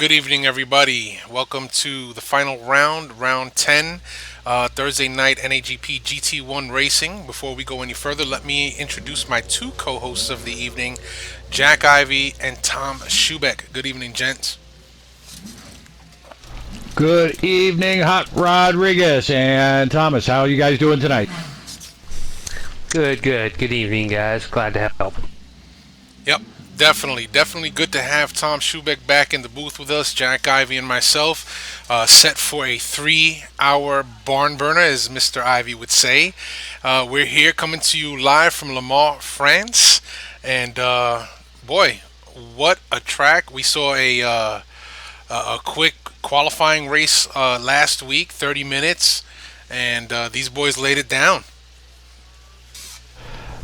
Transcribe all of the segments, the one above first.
Good evening, everybody. Welcome to the final round, round 10, Thursday night NAGP GT1 racing. Before we go any further, let me introduce my two co hosts of the evening, Jack Ivy and Tom Schubeck. Good evening, gents. Good evening, Hot Rodriguez and Thomas. How are you guys doing tonight? Good, good. Good evening, guys. Glad to help. Yep, definitely good to have Tom Schubeck back in the booth with us. Jack Ivy and myself, set for a 3-hour barn burner, as Mr. Ivy would say. We're here coming to you live from Le Mans, France, and boy, what a track! We saw a quick qualifying race last week, 30 minutes, and these boys laid it down.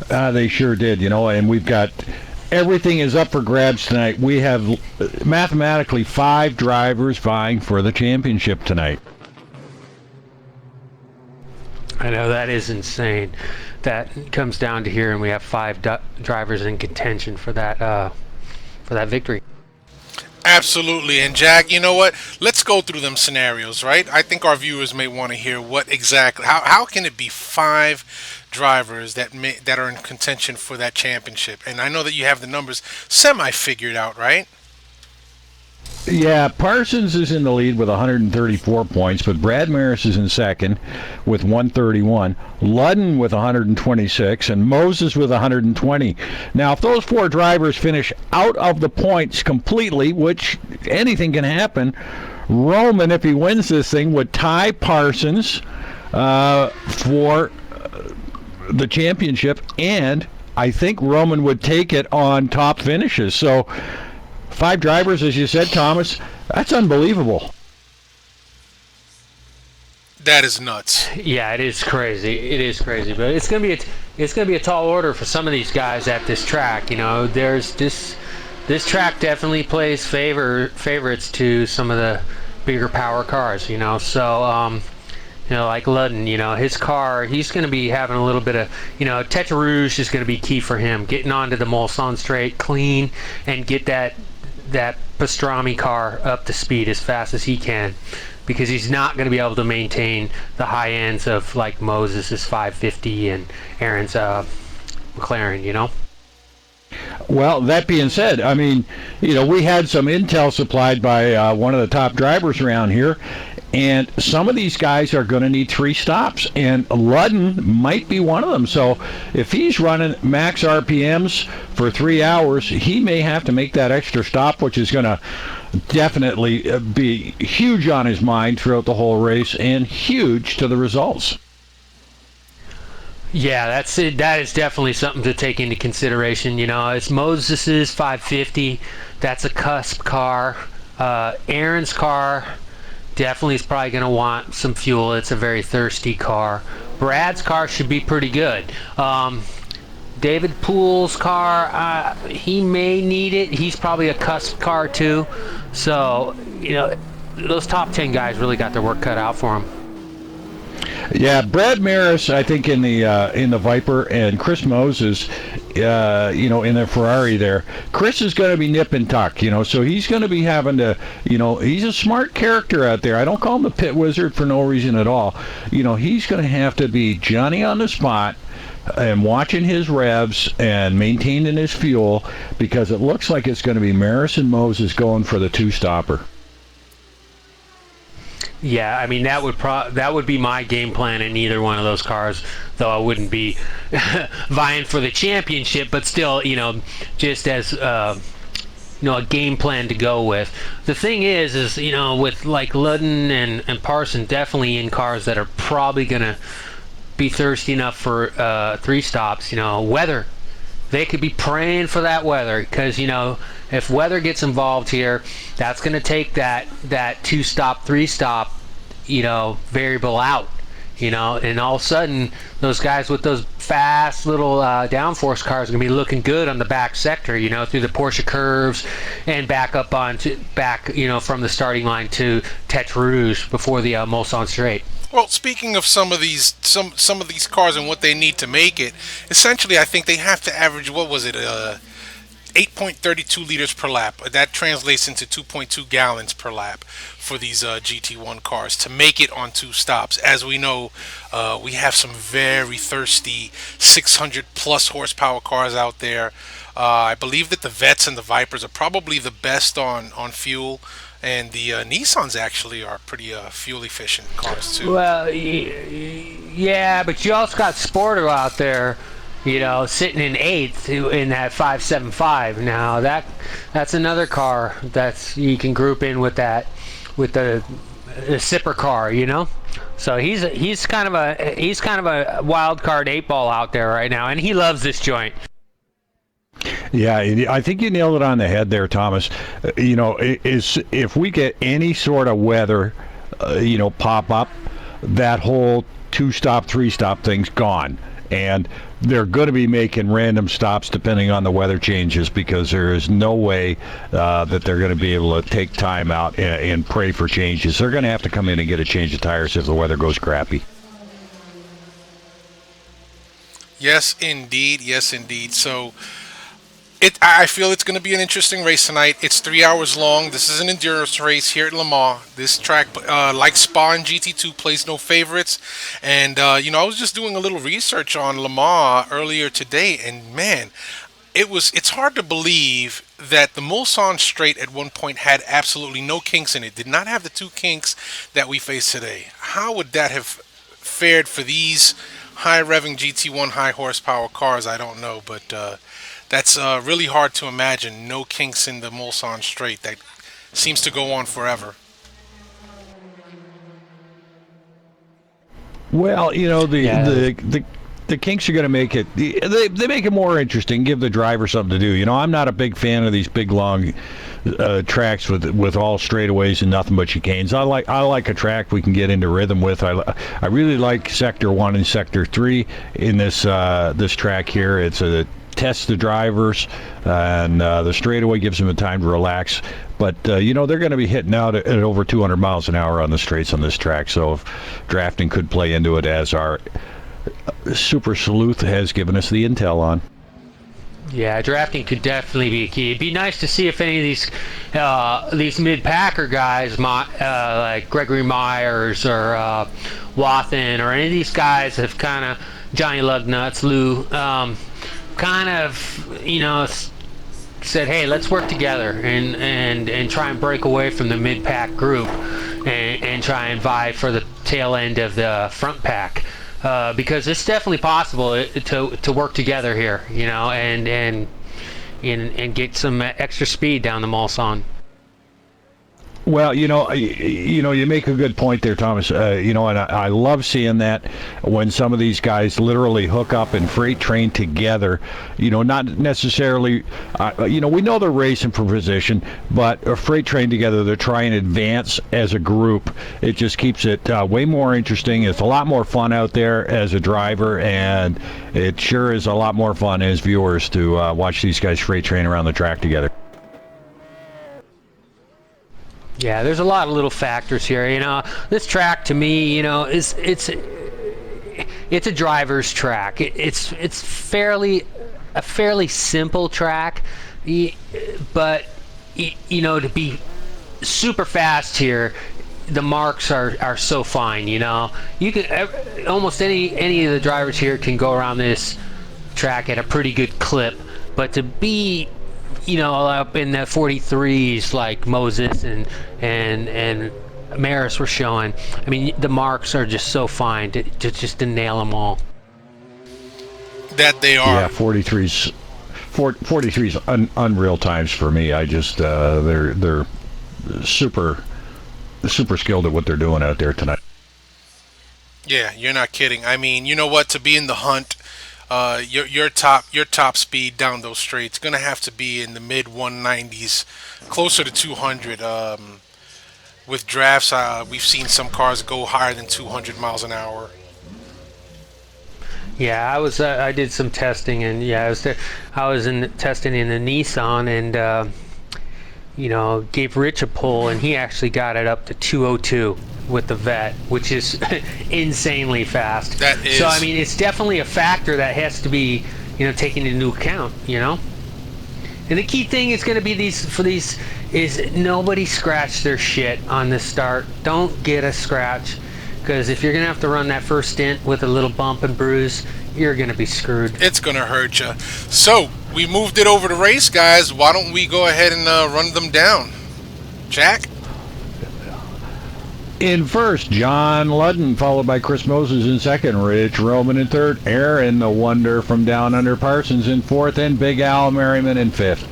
They sure did, and we've got everything is up for grabs tonight. We have mathematically 5 drivers vying for the championship tonight. I know that is insane. That comes down to here, and we have 5 drivers in contention for that victory. Absolutely. And Jack, you know what? Let's go through them scenarios, right? I think our viewers may want to hear what exactly, how can it be 5 drivers that are in contention for that championship? And I know that you have the numbers semi figured out, right? Yeah, Parsons is in the lead with 134 points, but Brad Merys is in second with 131, Ludden with 126, and Moses with 120. Now, if those 4 drivers finish out of the points completely, which anything can happen, Roman, if he wins this thing, would tie Parsons for the championship, and I think Roman would take it on top finishes. So 5 drivers, as you said, Thomas, that's unbelievable. That is nuts. Yeah, it is crazy. It is crazy, but it's gonna be a tall order for some of these guys at this track. There's this track definitely plays favorites to some of the bigger power cars. So. Like Ludden, his car, he's going to be having a little bit of, Tete Rouge is going to be key for him, getting onto the Mulsanne straight clean and get that pastrami car up to speed as fast as he can, because he's not going to be able to maintain the high ends of like Moses' 550 and Aaron's McLaren. Well, that being said, I mean, we had some intel supplied by one of the top drivers around here, and some of these guys are going to need 3 stops, and Ludden might be one of them. So if he's running max RPMs for 3 hours, he may have to make that extra stop, which is going to definitely be huge on his mind throughout the whole race and huge to the results. Yeah, that's it. That is definitely something to take into consideration. It's Moses's 550. That's a cusp car. Aaron's car definitely is probably going to want some fuel. It's a very thirsty car. Brad's car should be pretty good. David Poole's car, he may need it. He's probably a cusp car too. So, those top 10 guys really got their work cut out for them. Yeah, Brad Merys, I think in the Viper, and Chris Moses, in the Ferrari there. Chris is going to be nip and tuck, so he's going to be having to, he's a smart character out there. I don't call him the pit wizard for no reason at all. He's going to have to be Johnny on the spot and watching his revs and maintaining his fuel, because it looks like it's going to be Merys and Moses going for the 2-stopper. Yeah, I mean that would be my game plan in either one of those cars, though I wouldn't be vying for the championship, but still, just as a game plan to go with. The thing is with like Ludden and Parson, definitely in cars that are probably gonna be thirsty enough for 3 stops. Weather, they could be praying for that weather, because if weather gets involved here, that's going to take that 2-stop, 3-stop, variable out, and all of a sudden those guys with those fast little downforce cars are going to be looking good on the back sector, through the Porsche curves and back from the starting line to Tete Rouge before the Mulsanne straight. Well, speaking of some of these cars and what they need to make it, essentially I think they have to average, what was it, 8.32 liters per lap. That translates into 2.2 gallons per lap for these GT1 cars to make it on two stops. As we know, we have some very thirsty 600 plus horsepower cars out there. I believe that the Vets and the Vipers are probably the best on fuel, and the Nissans actually are pretty fuel efficient cars too. Well, yeah, but you also got Sporter out there, sitting in eighth in that 575. Now that's another car that's you can group in with that, with the sipper car, So he's kind of a wild card 8-ball out there right now, and he loves this joint. Yeah, I think you nailed it on the head there, Thomas. Is if we get any sort of weather, pop up, that whole 2-stop, 3-stop thing's gone. And they're going to be making random stops depending on the weather changes, because there is no way that they're going to be able to take time out and pray for changes. They're going to have to come in and get a change of tires if the weather goes crappy. Yes, indeed. Yes, indeed. So I feel it's going to be an interesting race tonight. It's 3 hours long. This is an endurance race here at Le Mans. This track, like Spa and GT2, plays no favorites. And, I was just doing a little research on Le Mans earlier today, and man, it's hard to believe that the Mulsanne Straight at one point had absolutely no kinks in it. Did not have the 2 kinks that we face today. How would that have fared for these high revving GT1 high horsepower cars? I don't know, but that's really hard to imagine. No kinks in the Mulsanne Straight. That seems to go on forever. Well, the kinks are going to make it. They make it more interesting. Give the driver something to do. I'm not a big fan of these big long tracks with all straightaways and nothing but chicanes. I like a track we can get into rhythm with. I really like Sector 1 and Sector 3 in this track here. It's a test the drivers, and the straightaway gives them the time to relax. But they're going to be hitting out at over 200 miles an hour on the straights on this track, so if drafting could play into it, as our Super Sleuth has given us the intel on. Yeah, drafting could definitely be key. It'd be nice to see if any of these mid-packer guys, like Gregory Myers or Wathen, or any of these guys have kind of, Johnny Lugnuts, Lou, kind of, said, hey, let's work together and try and break away from the mid-pack group and try and vie for the tail end of the front pack. Because it's definitely possible to work together here, and get some extra speed down the Mulsanne. Well, you make a good point there, Thomas. And I love seeing that when some of these guys literally hook up and freight train together. Not necessarily, we know they're racing for position, but freight train together, they're trying to advance as a group. It just keeps it way more interesting. It's a lot more fun out there as a driver, and it sure is a lot more fun as viewers to watch these guys freight train around the track together. Yeah, there's a lot of little factors here. This track to me, it's a driver's track. It's a fairly simple track, but to be super fast here, the marks are so fine. You can almost any of the drivers here can go around this track at a pretty good clip, but to be up in the 43s like Moses and Merys were showing, I mean, the marks are just so fine to nail them all. That they are. Yeah, 43s, unreal times for me. I just they're super skilled at what they're doing out there tonight. Yeah, you're not kidding. I mean, you know what? To be in the hunt, your top speed down those straights gonna have to be in the mid 190s, closer to 200. With drafts, we've seen some cars go higher than 200 miles an hour. Yeah, I did some testing, and I was testing in the Nissan, and gave Rich a pull, and he actually got it up to 202 with the Vet, which is insanely fast. That is. So I mean, it's definitely a factor that has to be taken into account. And the key thing is going to be these is nobody scratch their shit on this start. Don't get a scratch, because if you're going to have to run that first stint with a little bump and bruise, you're going to be screwed. It's going to hurt you. So, we moved it over to race, guys. Why don't we go ahead and run them down? Jack? In first, John Ludden, followed by Chris Moses in second, Rich Roman in third, Aaron the Wonder from Down Under Parsons in fourth, and Big Al Merriman in fifth.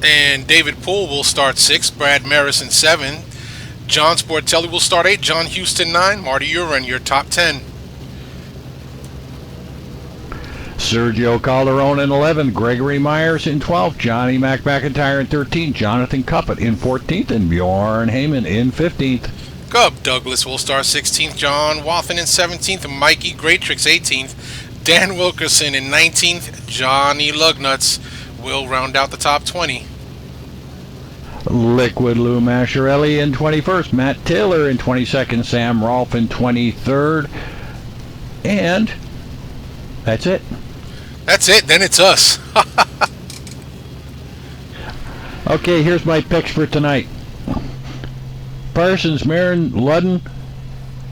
And David Poole will start sixth, Brad Merys in seventh, John Sportelli will start eighth, John Houston 9, Marty Uren, your top 10. Sergio Calderon in 11th, Gregory Myers in 12th, Johnny McIntyre in 13th, Jonathan Cuppett in 14th, and Bjorn Heyman in 15th. Gub Douglas will start 16th, John Wathen in 17th, and Mikey Greatrix 18th, Dan Wilkerson in 19th, Johnny Lugnuts will round out the top 20. Liquid Lou Masciarelli in 21st, Matt Taylor in 22nd, Sam Rolfe in 23rd, and that's it. That's it, then it's us. Okay, here's my picks for tonight. Parsons, Marin, Ludden,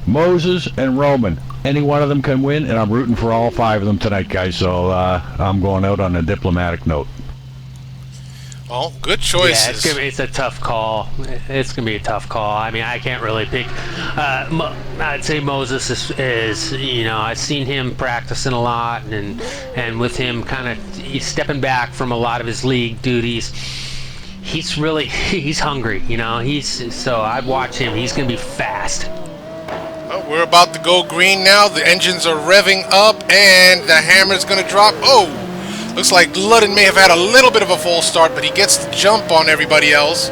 Moses, and Roman. Any one of them can win, and I'm rooting for all five of them tonight, guys, so I'm going out on a diplomatic note. Well, good choices. Yeah, it's a tough call. It's going to be a tough call. I mean, I can't really pick. I'd say Moses is, you know, I've seen him practicing a lot, and with him kind of he's stepping back from a lot of his league duties. He's hungry, you know. So I'd watch him. He's going to be fast. Well, we're about to go green now. The engines are revving up, and the hammer's going to drop. Oh! Looks like Ludden may have had a little bit of a false start, but he gets the jump on everybody else.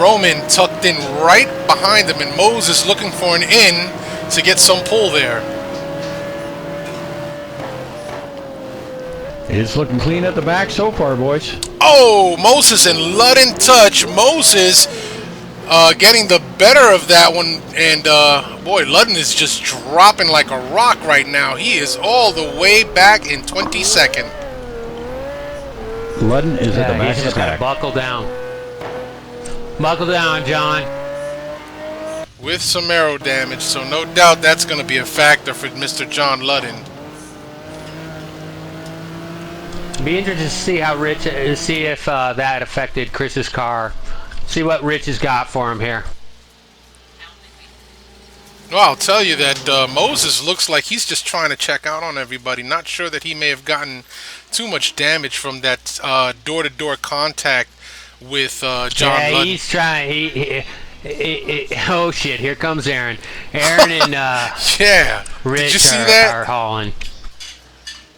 Roman tucked in right behind him, and Moses looking for an in to get some pull there. It's looking clean at the back so far, boys. Oh, Moses and Ludden touch. Moses getting the better of that one, and boy, Ludden is just dropping like a rock right now. He is all the way back in 22nd. Ludden is at the back he's of the just got to pack. buckle down. Buckle down, John. With some aero damage, so no doubt that's going to be a factor for Mr. John Ludden. Be interested to see how Rich, see if that affected Chris's car. See what Rich has got for him here. Well, I'll tell you that Moses looks like he's just trying to check out on everybody. Not sure that he may have gotten too much damage from that door-to-door contact with John Ludden. He's trying. Oh shit! Here comes Aaron. Aaron and yeah. Rich Did you see that? are hauling.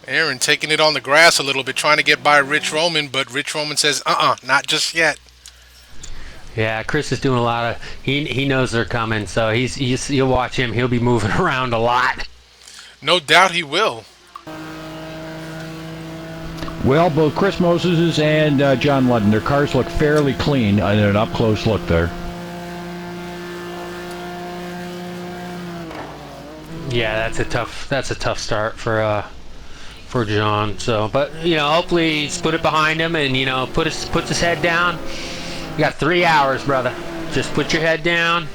Aaron taking it on the grass a little bit, trying to get by Rich Roman, but Rich Roman says, not just yet. Yeah, Chris is doing a lot of. He knows they're coming, so you'll watch him. He'll be moving around a lot. No doubt he will. Well, both Chris Moses and John Ludden, their cars look fairly clean in an up-close look there. Yeah, that's a tough start for John. So, but you know, hopefully he's put it behind him, and you know, puts his head down. You got 3 hours, brother. Just put your head down,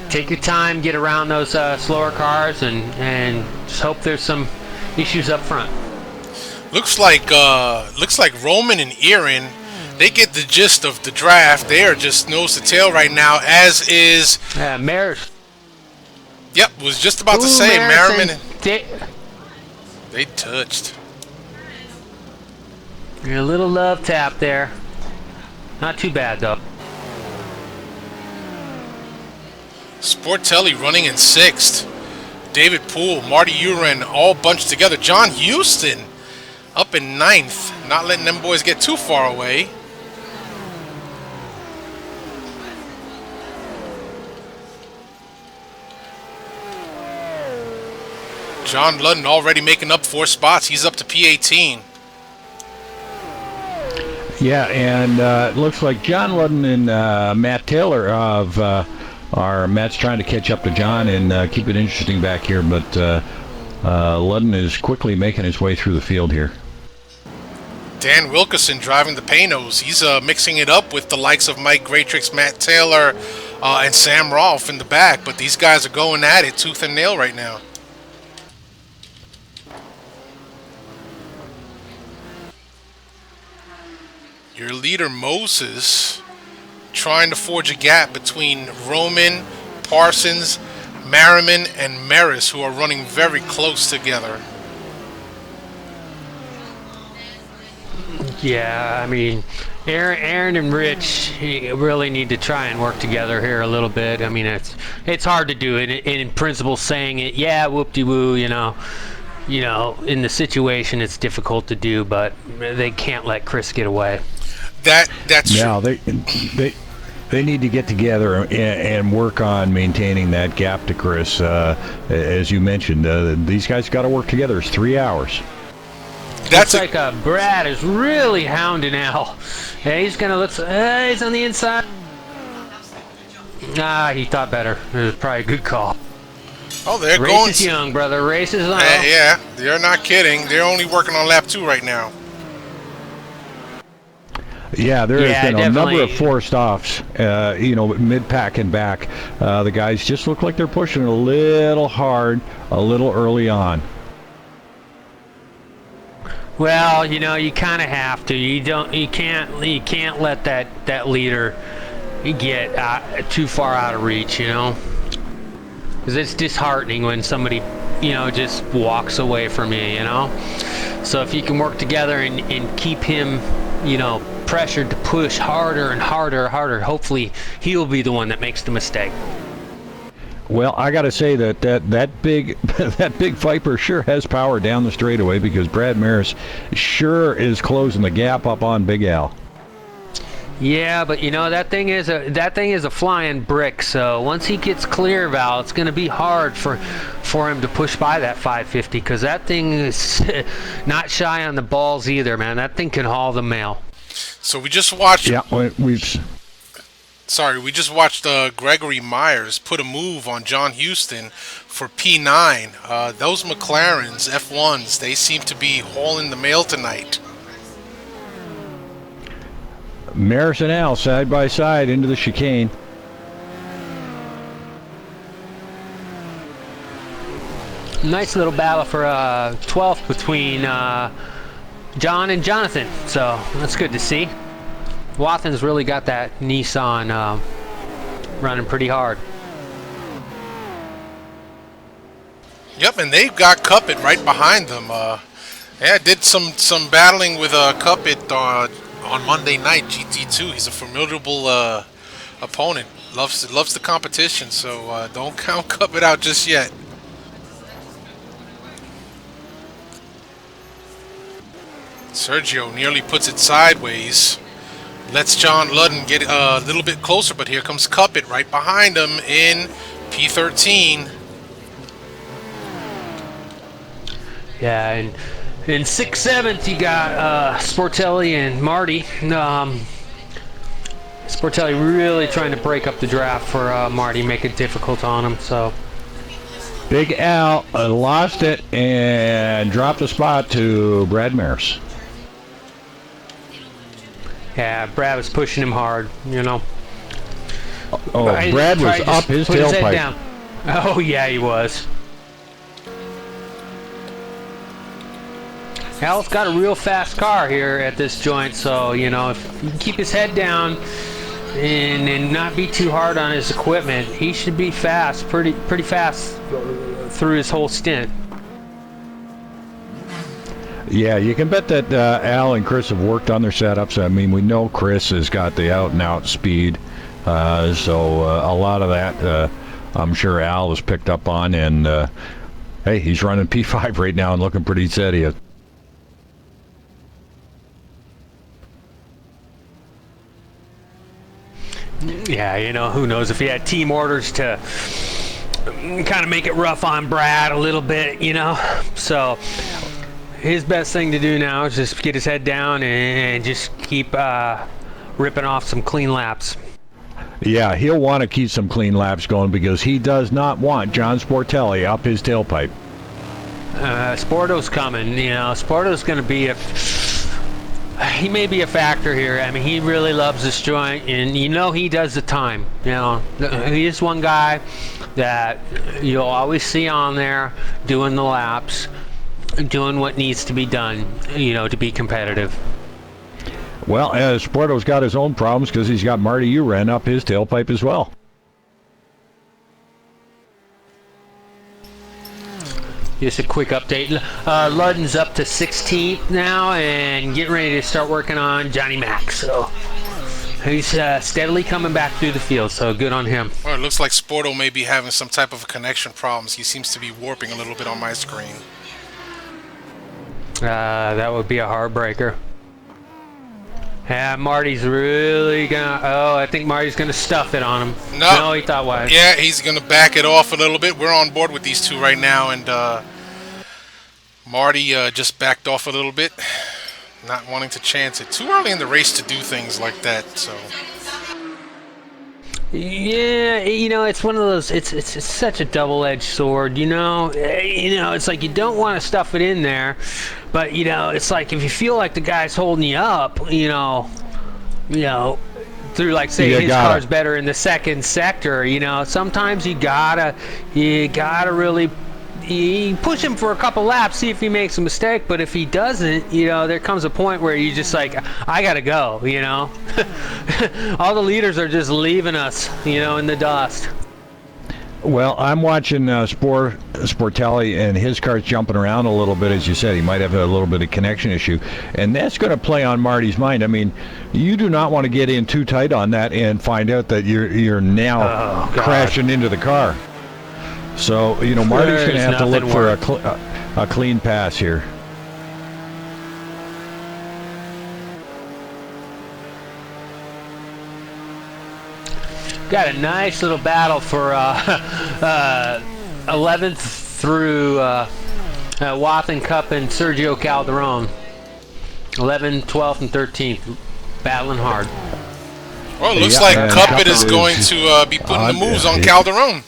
take your time, get around those slower cars, and just hope there's some issues up front. Looks like Roman and Aaron, they get the gist of the draft. They are just nose to tail right now, as is. Merys. Yep, was just about to say Merriman. They touched. A little love tap there. Not too bad though. Sportelli running in 6th. David Poole, Marty Uren, all bunched together. John Houston up in 9th. Not letting them boys get too far away. John Ludden already making up 4 spots. He's up to P18. Yeah, and it looks like John Ludden and Matt Taylor Matt's trying to catch up to John and keep it interesting back here, but Ludden is quickly making his way through the field here. Dan Wilkerson driving the Panos. He's mixing it up with the likes of Mike Greatrix, Matt Taylor, and Sam Rolfe in the back. But these guys are going at it tooth and nail right now. Your leader, Moses, trying to forge a gap between Roman, Parsons, Merriman, and Merys, who are running very close together. Yeah, I mean, Aaron and Rich really need to try and work together here a little bit. I mean, it's hard to do. In principle, saying it, yeah, whoop-de-woo, you know, in the situation, it's difficult to do, but they can't let Chris get away. That's now true. they need to get together and work on maintaining that gap to Chris. As you mentioned, these guys got to work together. It's 3 hours. That's like Brad is really hounding Al. Hey, he's gonna look. He's on the inside. He thought better. It was probably a good call. Oh, they're Race going. is young, brother. Race is young. Yeah, they're not kidding. They're only working on lap 2 right now. Yeah, there has been definitely. a number of forced offs, mid-pack and back. The guys just look like they're pushing a little hard, a little early on. Well, you kind of have to. You can't let that leader get too far out of reach, because it's disheartening when somebody, just walks away from you, So if you can work together and keep him, pressured to push harder and harder, hopefully he'll be the one that makes the mistake. Well, I got to say that big that big Viper sure has power down the straightaway, because Brad Merys sure is closing the gap up on Big Al. Yeah, but that thing is a flying brick. So once he gets clear of Al, it's going to be hard for him to push by that 550, because that thing is not shy on the balls either, man. That thing can haul the mail. So we just watched. Yeah, we just watched Gregory Myers put a move on John Houston for P9. Those McLarens, F1s, they seem to be hauling the mail tonight. Merys and Al side by side into the chicane. Nice little battle for 12th between John and Jonathan. So that's good to see. Wathan's really got that Nissan running pretty hard. Yep, and they've got Cuppet right behind them. Did some battling with Cuppet on Monday night, GT2. He's a formidable opponent. Loves the competition, so don't count Cuppet out just yet. Sergio nearly puts it sideways. Lets John Ludden get a little bit closer, but here comes Cuppet right behind him in P13. Yeah, and in 6th, 7th, you got Sportelli and Marty. Sportelli really trying to break up the draft for Marty, make it difficult on him. So Big Al lost it and dropped the spot to Brad Merys. yeah, Brad was pushing him hard, Oh, Brad was up his tailpipe. Oh yeah, he was. Al's got a real fast car here at this joint, so if he can keep his head down and not be too hard on his equipment, he should be fast, pretty fast through his whole stint. Yeah, you can bet that Al and Chris have worked on their setups. I mean, we know Chris has got the out-and-out speed, so a lot of that I'm sure Al has picked up on, and hey, he's running P5 right now and looking pretty steady. Yeah, who knows if he had team orders to kind of make it rough on Brad a little bit, So his best thing to do now is just get his head down and just keep ripping off some clean laps. Yeah, he'll want to keep some clean laps going, because he does not want John Sportelli up his tailpipe. Sporto's coming, Sporto's going to be he may be a factor here. I mean, he really loves this joint, and you know he does the time. You know, he is one guy that you'll always see on there doing the laps, doing what needs to be done, you know, to be competitive. Well, Sporto's got his own problems because he's got Marty Uren up his tailpipe as well. Just a quick update. Ludden's up to 16th now and getting ready to start working on Johnny Mac. So he's steadily coming back through the field, so good on him. Well, it looks like Sporto may be having some type of connection problems. He seems to be warping a little bit on my screen. That would be a heartbreaker. Yeah, Marty's really gonna... Oh, I think Marty's gonna stuff it on him. No, he thought why. Yeah, he's gonna back it off a little bit. We're on board with these two right now, and Marty just backed off a little bit, not wanting to chance it. Too early in the race to do things like that, so... Yeah, you know, it's one of those. It's such a double-edged sword. You know, it's like you don't want to stuff it in there, but you know, it's like if you feel like the guy's holding you up, you know, through like say his car's better in the second sector. You know, sometimes you gotta really. You push him for a couple laps, see if he makes a mistake, but if he doesn't, you know, there comes a point where you just like, I gotta go, you know. All the leaders are just leaving us, you know, in the dust. Well, I'm watching Sportelli, and his car's jumping around a little bit, as you said. He might have a little bit of connection issue, and that's going to play on Marty's mind. I mean, you do not want to get in too tight on that and find out that you're now crashing into the car. So, you know, Marty's going to have to look for a clean pass here. Got a nice little battle for 11th through Wathen Cup and Sergio Calderon. 11th, 12th, and 13th. Battling hard. Well, it looks like Cuppet is going to be putting the moves on Calderon.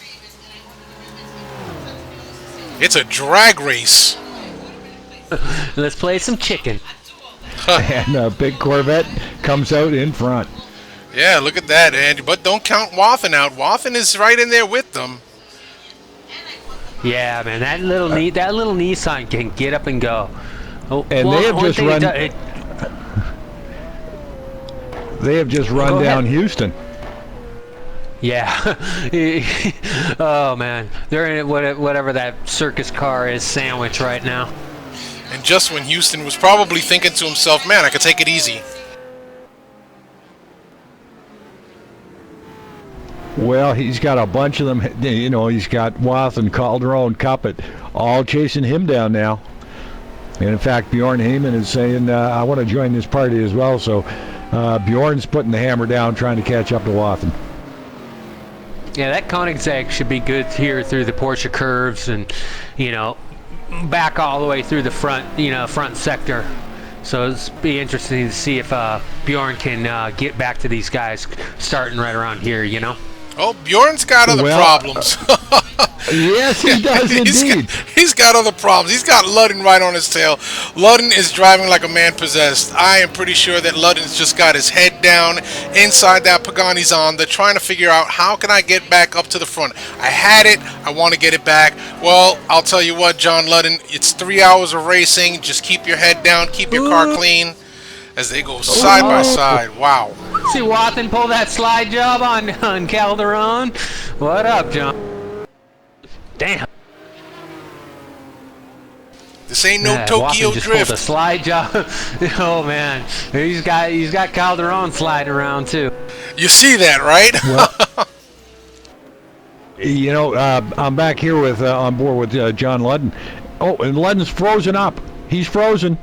It's a drag race. Let's play some chicken. And a big Corvette comes out in front. Yeah, look at that, Andy. But don't count Wathen out. Wathen is right in there with them. Yeah, man, that little Nissan can get up and go. Oh, and they have just run down Houston. Yeah. Oh man, they're in whatever that circus car is sandwich right now. And just when Houston was probably thinking to himself, man, I could take it easy. Well, he's got a bunch of them. You know, he's got Wathen, Calderon, Cuppet, all chasing him down now. And in fact, Bjorn Heyman is saying, I want to join this party as well. So Bjorn's putting the hammer down, trying to catch up to Wathen. Yeah, that Koenigsegg should be good here through the Porsche curves and, you know, back all the way through the front, front sector. So it's be interesting to see if Bjorn can get back to these guys starting right around here, you know. Oh, Bjorn's got other problems. Yes, he does indeed. He's got other problems. He's got Ludden right on his tail. Ludden is driving like a man possessed. I am pretty sure that Ludden's just got his head down inside that Pagani Zonda, trying to figure out how can I get back up to the front. I had it. I want to get it back. Well, I'll tell you what, John Ludden, it's 3 hours of racing. Just keep your head down. Keep your car clean as they go side by side. Wow. See Wathen pull that slide job on Calderon. What up, John? Damn. This ain't no Tokyo Wathen just Drift. Pulled a slide job. Oh man, he's got Calderon sliding around too. You see that, right? Well, you know, I'm back here with on board with John Ludden. Oh, and Ludden's frozen up. He's frozen.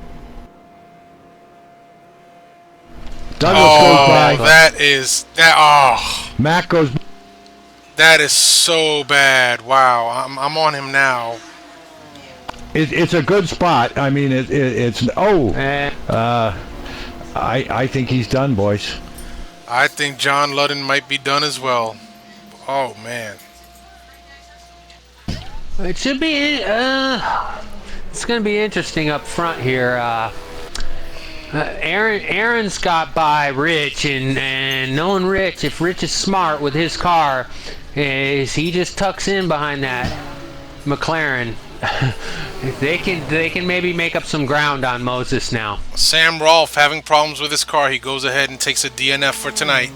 Douglas goes by. Mac goes. That is so bad. Wow, I'm on him now. It's a good spot. I mean, it's. I think he's done, boys. I think John Ludden might be done as well. Oh man. It should be. It's going to be interesting up front here. Aaron's got by Rich, and knowing Rich, if Rich is smart with his car, is he just tucks in behind that McLaren. they can maybe make up some ground on Moses now. Sam Rolfe having problems with his car. He goes ahead and takes a DNF for tonight.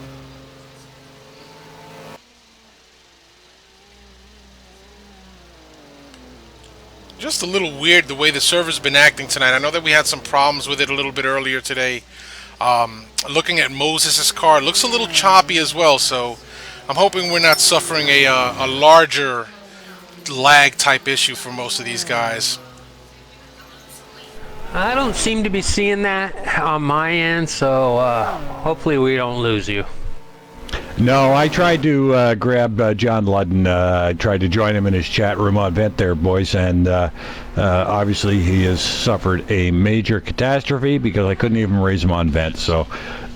Just a little weird the way the server's been acting tonight. I know that we had some problems with it a little bit earlier today. Looking at Moses' car, it looks a little choppy as well, so I'm hoping we're not suffering a larger lag type issue for most of these guys. I don't seem to be seeing that on my end, so hopefully we don't lose you. No, I tried to grab John Ludden. I tried to join him in his chat room on Vent there, boys, and obviously he has suffered a major catastrophe because I couldn't even raise him on Vent. So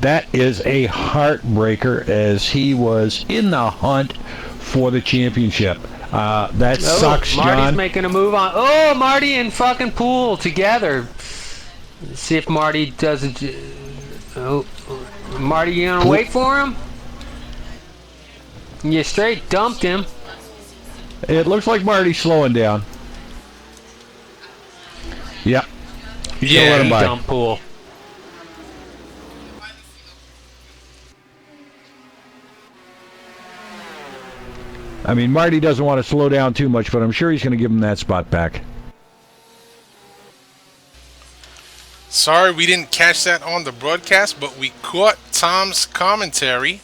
that is a heartbreaker as he was in the hunt for the championship. That sucks, John. Marty's making a move on. Oh, Marty and fucking Poole together. Let's see if Marty does it. Oh, Marty, you gonna wait for him? You straight dumped him. It looks like Marty's slowing down. Yep. He's gonna let him by. Dump Poole. I mean, Marty doesn't want to slow down too much, but I'm sure he's going to give him that spot back. Sorry we didn't catch that on the broadcast, but we caught Tom's commentary.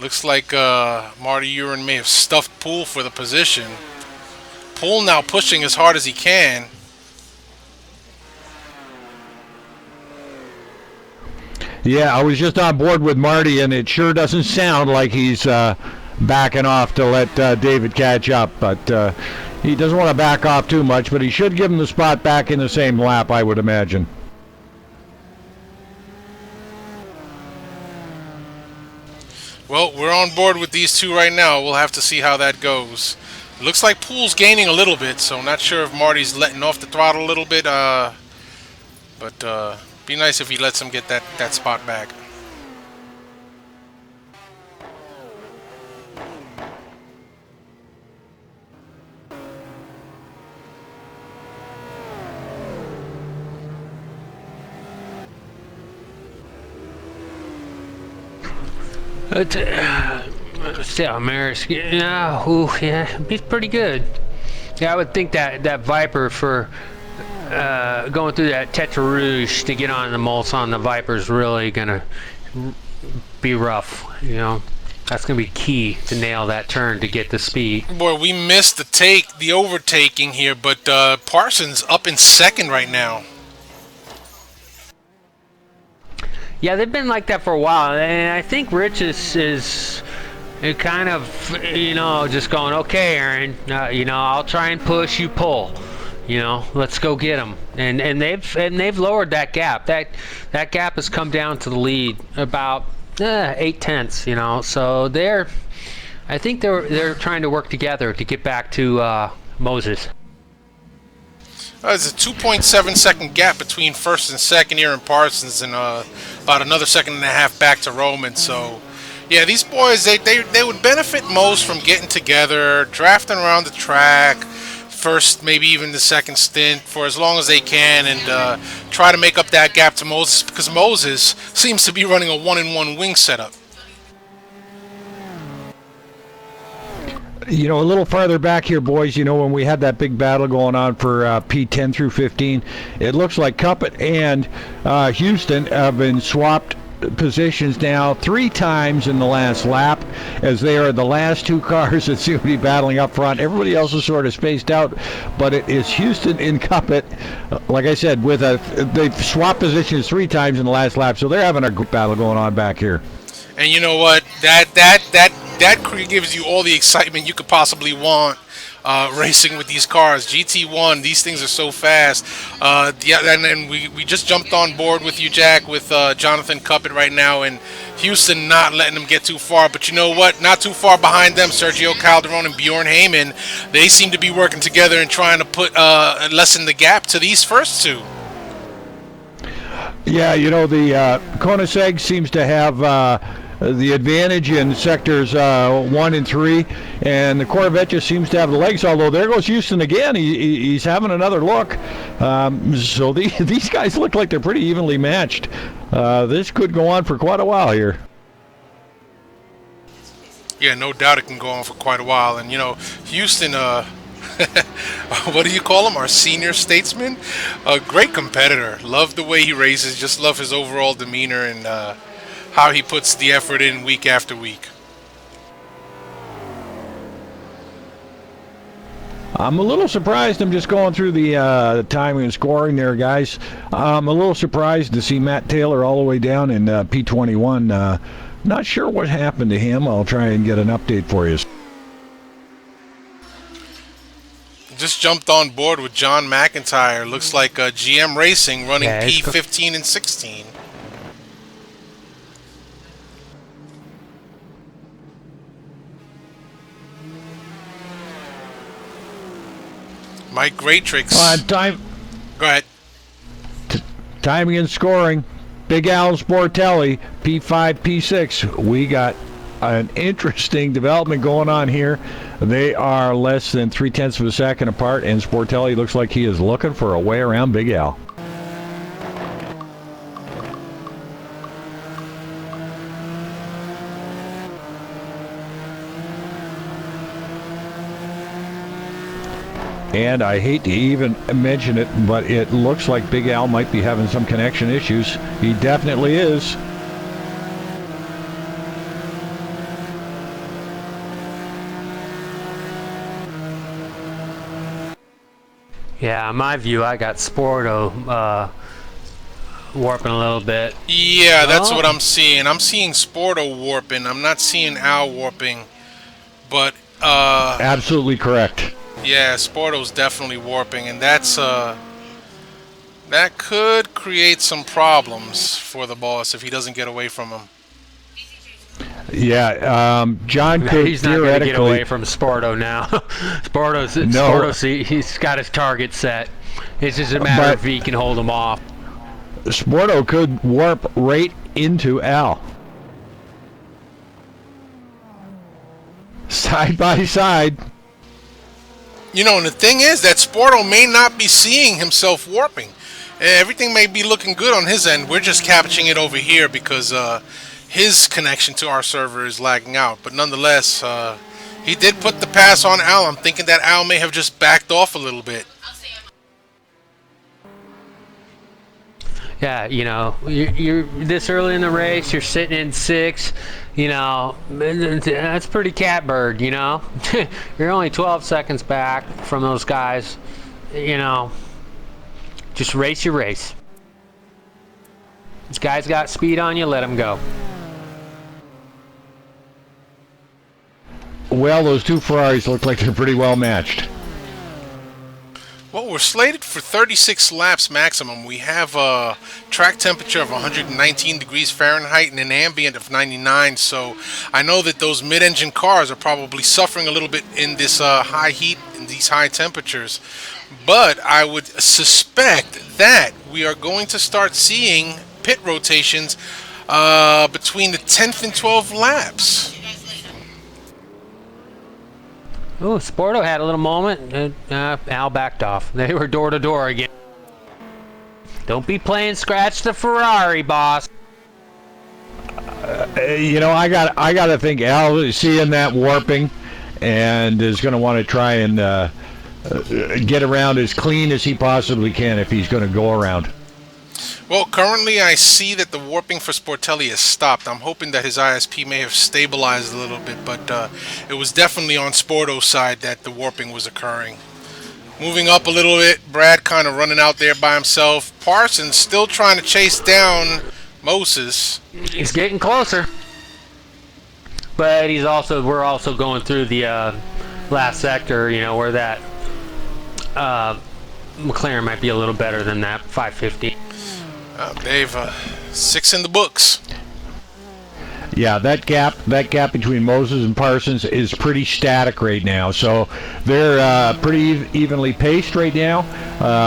Looks like Marty Uren may have stuffed Poole for the position. Poole now pushing as hard as he can. Yeah, I was just on board with Marty, and it sure doesn't sound like he's backing off to let David catch up. But he doesn't want to back off too much, but he should give him the spot back in the same lap, I would imagine. Well, we're on board with these two right now. We'll have to see how that goes. Looks like Poole's gaining a little bit, so I'm not sure if Marty's letting off the throttle a little bit. But be nice if he lets him get that spot back. Still, Merys, yeah, he's pretty good. Yeah, I would think that Viper for going through that Tetra Rouge to get on the Mulsanne, the Viper's really gonna be rough. You know, that's gonna be key to nail that turn to get the speed. Boy, we missed the overtaking here, but Parsons up in second right now. Yeah, they've been like that for a while, and I think Rich is kind of, just going, okay, Aaron, I'll try and push, you pull, let's go get them, and they've lowered that gap. That gap has come down to the lead about 0.8, so I think they're trying to work together to get back to Moses. There's a 2.7 second gap between first and second here in Parsons, and about another second and a half back to Roman. So, yeah, these boys, they would benefit most from getting together, drafting around the track, first, maybe even the second stint, for as long as they can, and try to make up that gap to Moses, because Moses seems to be running a 1-in-1 wing setup. A little farther back here, boys, when we had that big battle going on for P10 through 15, it looks like Cuppet and Houston have been swapped positions now 3 times in the last lap, as they are the last 2 cars that seem to be battling up front. Everybody else is sort of spaced out, but it is Houston and Cuppet, like I said, they've swapped positions 3 times in the last lap, so they're having a good battle going on back here. And you know what? That gives you all the excitement you could possibly want racing with these cars. GT1, these things are so fast. And we just jumped on board with you, Jack, with Jonathan Cuppet right now, and Houston not letting them get too far. But you know what? Not too far behind them, Sergio Calderon and Bjorn Heyman. They seem to be working together and trying to lessen the gap to these first 2. Yeah, the Koenigsegg seems to have the advantage in sectors 1 and 3, and the Corvette just seems to have the legs. Although there goes Houston again. He's having another look. So these guys look like they're pretty evenly matched. This could go on for quite a while here. Yeah, no doubt it can go on for quite a while. And, Houston, what do you call him? Our senior statesman? A great competitor. Love the way he races. Just love his overall demeanor and how he puts the effort in week after week. I'm a little surprised. I'm just going through the timing and scoring there, guys. I'm a little surprised to see Matt Taylor all the way down in P21. Not sure what happened to him. I'll try and get an update for you. Just jumped on board with John McIntyre. Looks like GM Racing running P15 and 16. Mike Greatrix. Time. Go ahead. Timing and scoring. Big Al Sportelli, P5, P6. We got an interesting development going on here. They are less than 0.3 of a second apart, and Sportelli looks like he is looking for a way around Big Al. And I hate to even mention it, but it looks like Big Al might be having some connection issues. He definitely is. Yeah, in my view, I got Sporto warping a little bit. Yeah, that's what I'm seeing. I'm seeing Sporto warping. I'm not seeing Al warping. But absolutely correct. Yeah, Sporto's definitely warping, and that's that could create some problems for the boss if he doesn't get away from him. Yeah, John could he's not going to get theoretically away from Sporto now. Sporto, he's got his target set. It's just a matter of if he can hold him off. Sporto could warp right into Al. Side by side. And the thing is that Sporto may not be seeing himself warping. Everything may be looking good on his end. We're just capturing it over here because his connection to our server is lagging out. But nonetheless, he did put the pass on Al. I'm thinking that Al may have just backed off a little bit. Yeah, you're this early in the race, you're sitting in 6, that's pretty catbird, You're only 12 seconds back from those guys, Just race your race. This guy's got speed on you, let him go. Well, those two Ferraris look like they're pretty well matched. Well, we're slated for 36 laps maximum. We have a track temperature of 119 degrees Fahrenheit and an ambient of 99. So I know that those mid-engine cars are probably suffering a little bit in this high heat and these high temperatures. But I would suspect that we are going to start seeing pit rotations between the 10th and 12th laps. Ooh, Sporto had a little moment, and Al backed off. They were door to door again. Don't be playing scratch the Ferrari, boss. I got to think Al is seeing that warping, and is going to want to try and get around as clean as he possibly can if he's going to go around. Well, currently I see that the warping for Sportelli has stopped. I'm hoping that his ISP may have stabilized a little bit, but it was definitely on Sporto's side that the warping was occurring. Moving up a little bit, Brad kind of running out there by himself. Parsons still trying to chase down Moses. He's getting closer. But we're also going through the last sector, where that McLaren might be a little better than that 550. Dave, 6 in the books. Yeah, that gap between Moses and Parsons is pretty static right now. So they're pretty evenly paced right now.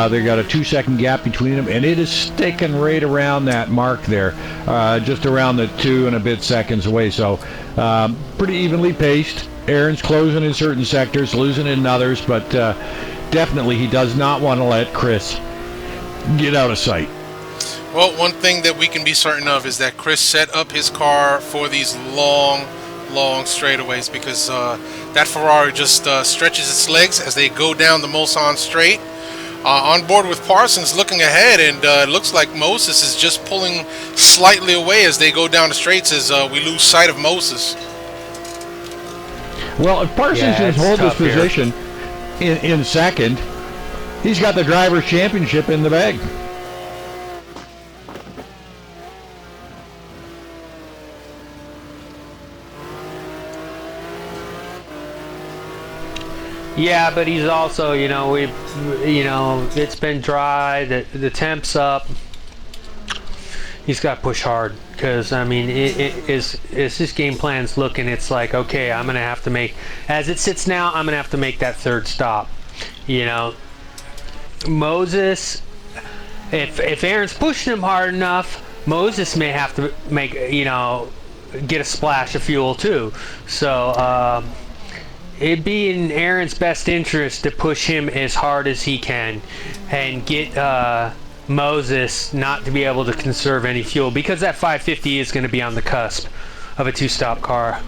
They've got a 2-second gap between them, and it is sticking right around that mark there, just around the 2 and a bit seconds away. So pretty evenly paced. Aaron's closing in certain sectors, losing in others, but definitely he does not want to let Chris get out of sight. Well, one thing that we can be certain of is that Chris set up his car for these long straightaways, because that Ferrari just stretches its legs as they go down the Mulsanne straight. On board with Parsons looking ahead, and it looks like Moses is just pulling slightly away as they go down the straights, as we lose sight of Moses. Well, if Parsons can hold his position in second, he's got the Drivers' Championship in the bag. Yeah, but he's also, it's been dry, the temp's up. He's got to push hard, because I mean, as his game plan's looking, it's like, okay, I'm gonna have to make, as it sits now, I'm gonna have to make that third stop. Moses, if Aaron's pushing him hard enough, Moses may have to make, get a splash of fuel too. So it'd be in Aaron's best interest to push him as hard as he can and get Moses not to be able to conserve any fuel, because that 550 is going to be on the cusp of a 2-stop car.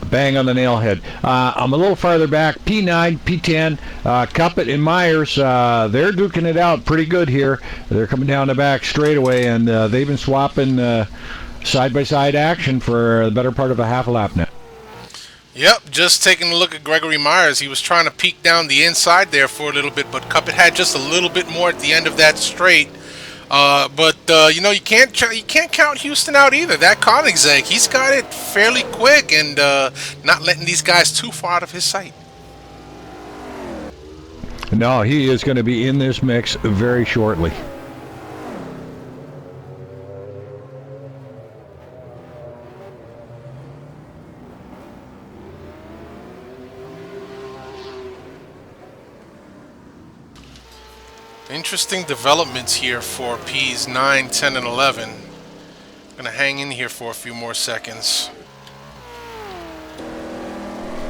Bang on the nail head. I'm a little farther back. P9, P10, Cuppet and Myers, they're duking it out pretty good here. They're coming down the back straightaway, and they've been swapping side-by-side action for the better part of a half a lap now. Yep, just taking a look at Gregory Myers. He was trying to peek down the inside there for a little bit, but Cuppet had just a little bit more at the end of that straight. You can't count Houston out either. That Koenigsegg, he's got it fairly quick, and not letting these guys too far out of his sight. No, he is going to be in this mix very shortly. Interesting developments here for Ps 9, 10, and 11. I'm going to hang in here for a few more seconds.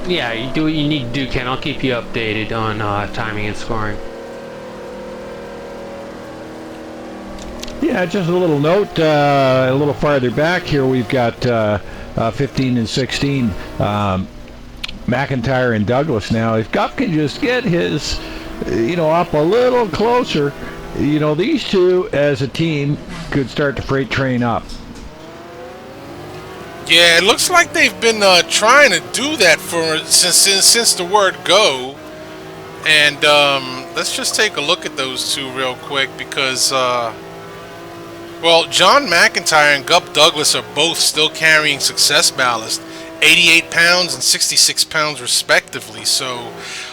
Yeah, you do what you need to do, Ken. I'll keep you updated on timing and scoring. Yeah, just a little note, a little farther back here, we've got 15 and 16, McIntyre and Douglas now. If Gup can just get his, up a little closer, these two as a team could start the freight train up. Yeah, it looks like they've been trying to do that since the word go. And let's just take a look at those two real quick, because John McIntyre and Gup Douglas are both still carrying success ballast, 88 pounds and 66 pounds respectively. So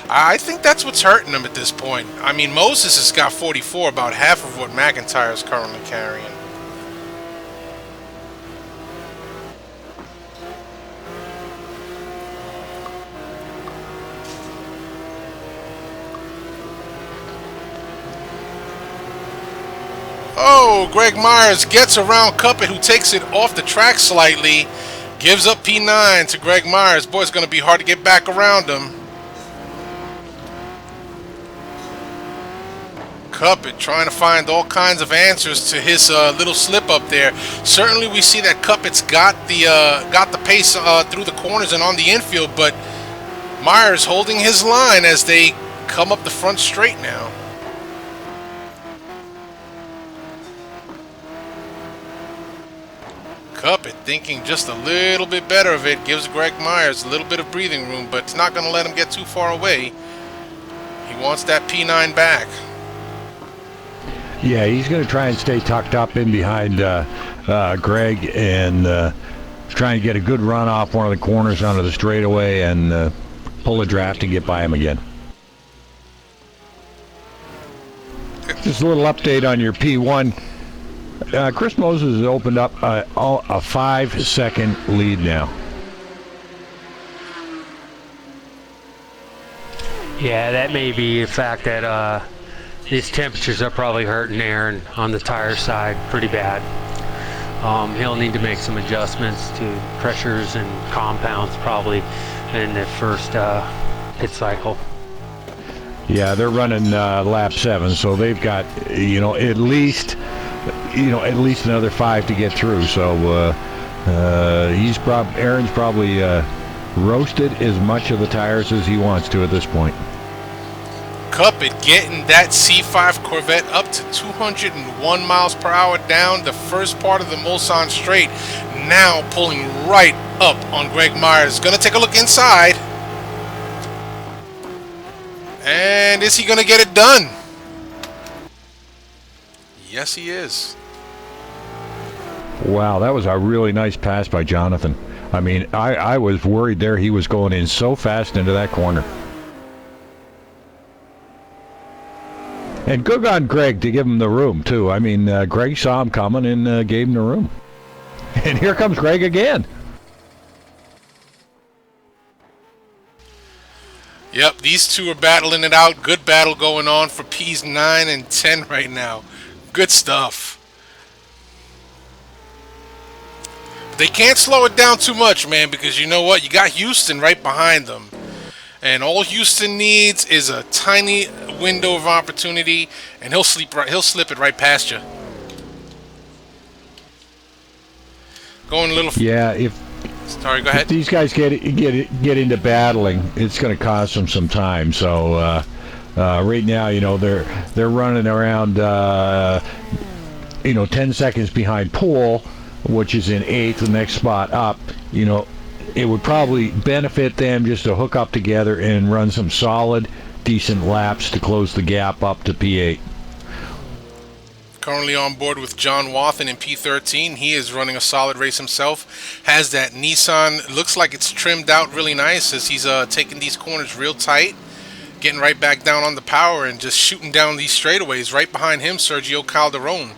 I think that's what's hurting them at this point. I mean, Moses has got 44, about half of what McIntyre is currently carrying. Oh, Greg Myers gets around Cuppet, who takes it off the track slightly. Gives up P9 to Greg Myers. Boy, it's going to be hard to get back around him. Cuppet trying to find all kinds of answers to his little slip up there. Certainly we see that Cuppet's got the pace through the corners and on the infield, but Myers holding his line as they come up the front straight now. Cuppet thinking just a little bit better of it, gives Greg Myers a little bit of breathing room, but it's not going to let him get too far away. He wants that P9 back. Yeah, he's going to try and stay tucked up in behind Greg and try and get a good run off one of the corners onto the straightaway and pull a draft and get by him again. Just a little update on your P1. Chris Moses has opened up a 5-second lead now. Yeah, that may be the fact that these temperatures are probably hurting Aaron on the tire side pretty bad. He'll need to make some adjustments to pressures and compounds probably in the first pit cycle. Yeah, they're running lap 7, so they've got at least another 5 to get through. So Aaron's probably roasted as much of the tires as he wants to at this point. Cup it getting that C5 Corvette up to 201 miles per hour down the first part of the Mulsanne straight. Now pulling right up on Greg Myers. Gonna take a look inside. And is he gonna get it done? Yes, he is. Wow, that was a really nice pass by Jonathan. I mean, I was worried there he was going in so fast into that corner. And good on Greg to give him the room, too. I mean, Greg saw him coming and gave him the room. And here comes Greg again. Yep, these two are battling it out. Good battle going on for P's 9 and 10 right now. Good stuff. They can't slow it down too much, man, because you know what? You got Houston right behind them. And all Houston needs is a tiny window of opportunity, and he'll slip it right past you. Going a little. Yeah, Sorry, go ahead. If these guys get into battling, it's going to cost them some time. So right now, they're running around 10 seconds behind Poole, which is in 8th, the next spot up. It would probably benefit them just to hook up together and run some solid, decent laps to close the gap up to P8. Currently on board with John Wathen in P13. He is running a solid race himself. Has that Nissan. Looks like it's trimmed out really nice as he's taking these corners real tight. Getting right back down on the power and just shooting down these straightaways. Right behind him, Sergio Calderon.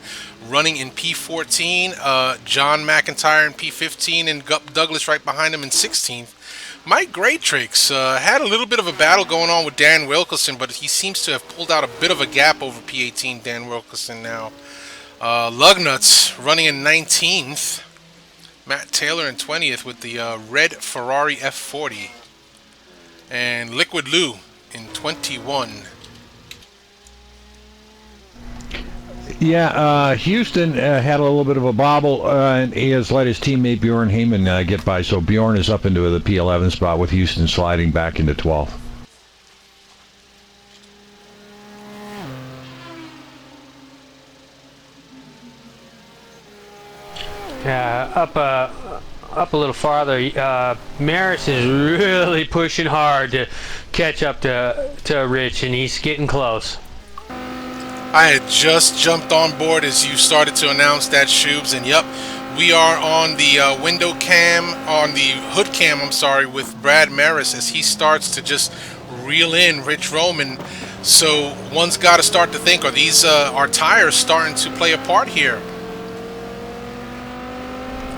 Running in P14, John McIntyre in P15, and Douglas right behind him in 16th. Mike Graytrix had a little bit of a battle going on with Dan Wilkerson, but he seems to have pulled out a bit of a gap over P18 Dan Wilkerson now. Lugnuts running in 19th. Matt Taylor in 20th with the red Ferrari F40. And Liquid Lou in 21. Yeah, Houston had a little bit of a bobble, and he has let his teammate Bjorn Heyman get by. So Bjorn is up into the P11 spot with Houston sliding back into 12th. Yeah, up a little farther. Merys is really pushing hard to catch up to Rich, and he's getting close. I had just jumped on board as you started to announce that, Shubes, and yep, we are on the window cam, on the hood cam, I'm sorry, with Brad Merys as he starts to just reel in Rich Roman. So one's got to start to think, are these our tires starting to play a part here?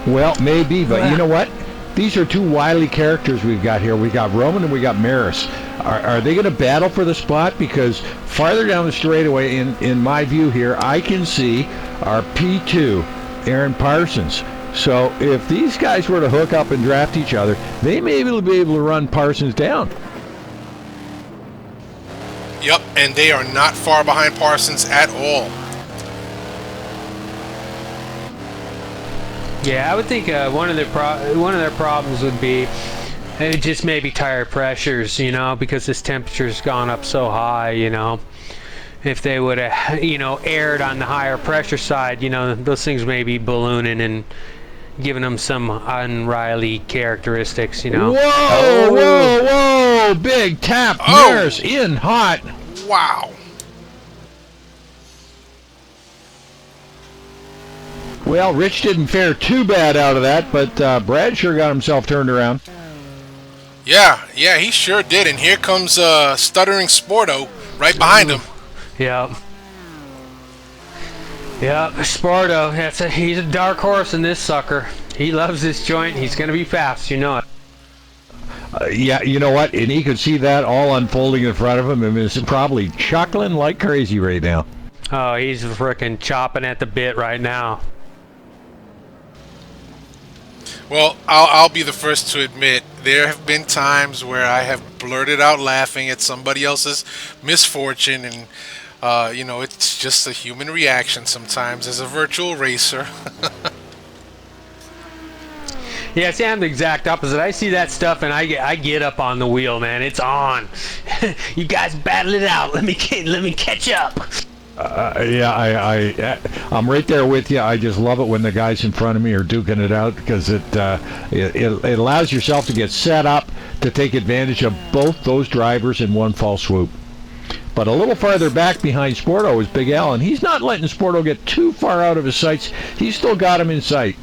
Well, maybe, but you know what? These are two wily characters we've got here. We got Roman and we got Merys. Are they going to battle for the spot? Because farther down the straightaway, in my view here, I can see our P2, Aaron Parsons. So if these guys were to hook up and draft each other, they may be able to run Parsons down. Yep, and they are not far behind Parsons at all. Yeah, I would think one of their problems would be just maybe tire pressures, because this temperature's gone up so high, If they would have, aired on the higher pressure side, those things may be ballooning and giving them some unruly characteristics, Whoa, whoa, big tap. Oh. Merys in hot. Wow. Well, Rich didn't fare too bad out of that, but Brad sure got himself turned around. Yeah, he sure did. And here comes Stuttering Sporto right behind him. Yeah. Yep, Sparto. He's a dark horse in this sucker. He loves this joint. He's going to be fast, you know it. Yeah, you know what? And he could see that all unfolding in front of him, and is probably chuckling like crazy right now. Oh, he's frickin' chopping at the bit right now. Well, I'll be the first to admit there have been times where I have blurted out laughing at somebody else's misfortune, and you know, it's just a human reaction sometimes as a virtual racer. Yeah, see, I'm the exact opposite. I see that stuff and I get up on the wheel, man. It's on. You guys battle it out. Let me catch up. Yeah, I'm right there with you. I just love it when the guys in front of me are duking it out, because it allows yourself to get set up to take advantage of both those drivers in one fell swoop. But a little farther back behind Sporto is Big Al, and he's not letting Sporto get too far out of his sights. He's still got him in sight.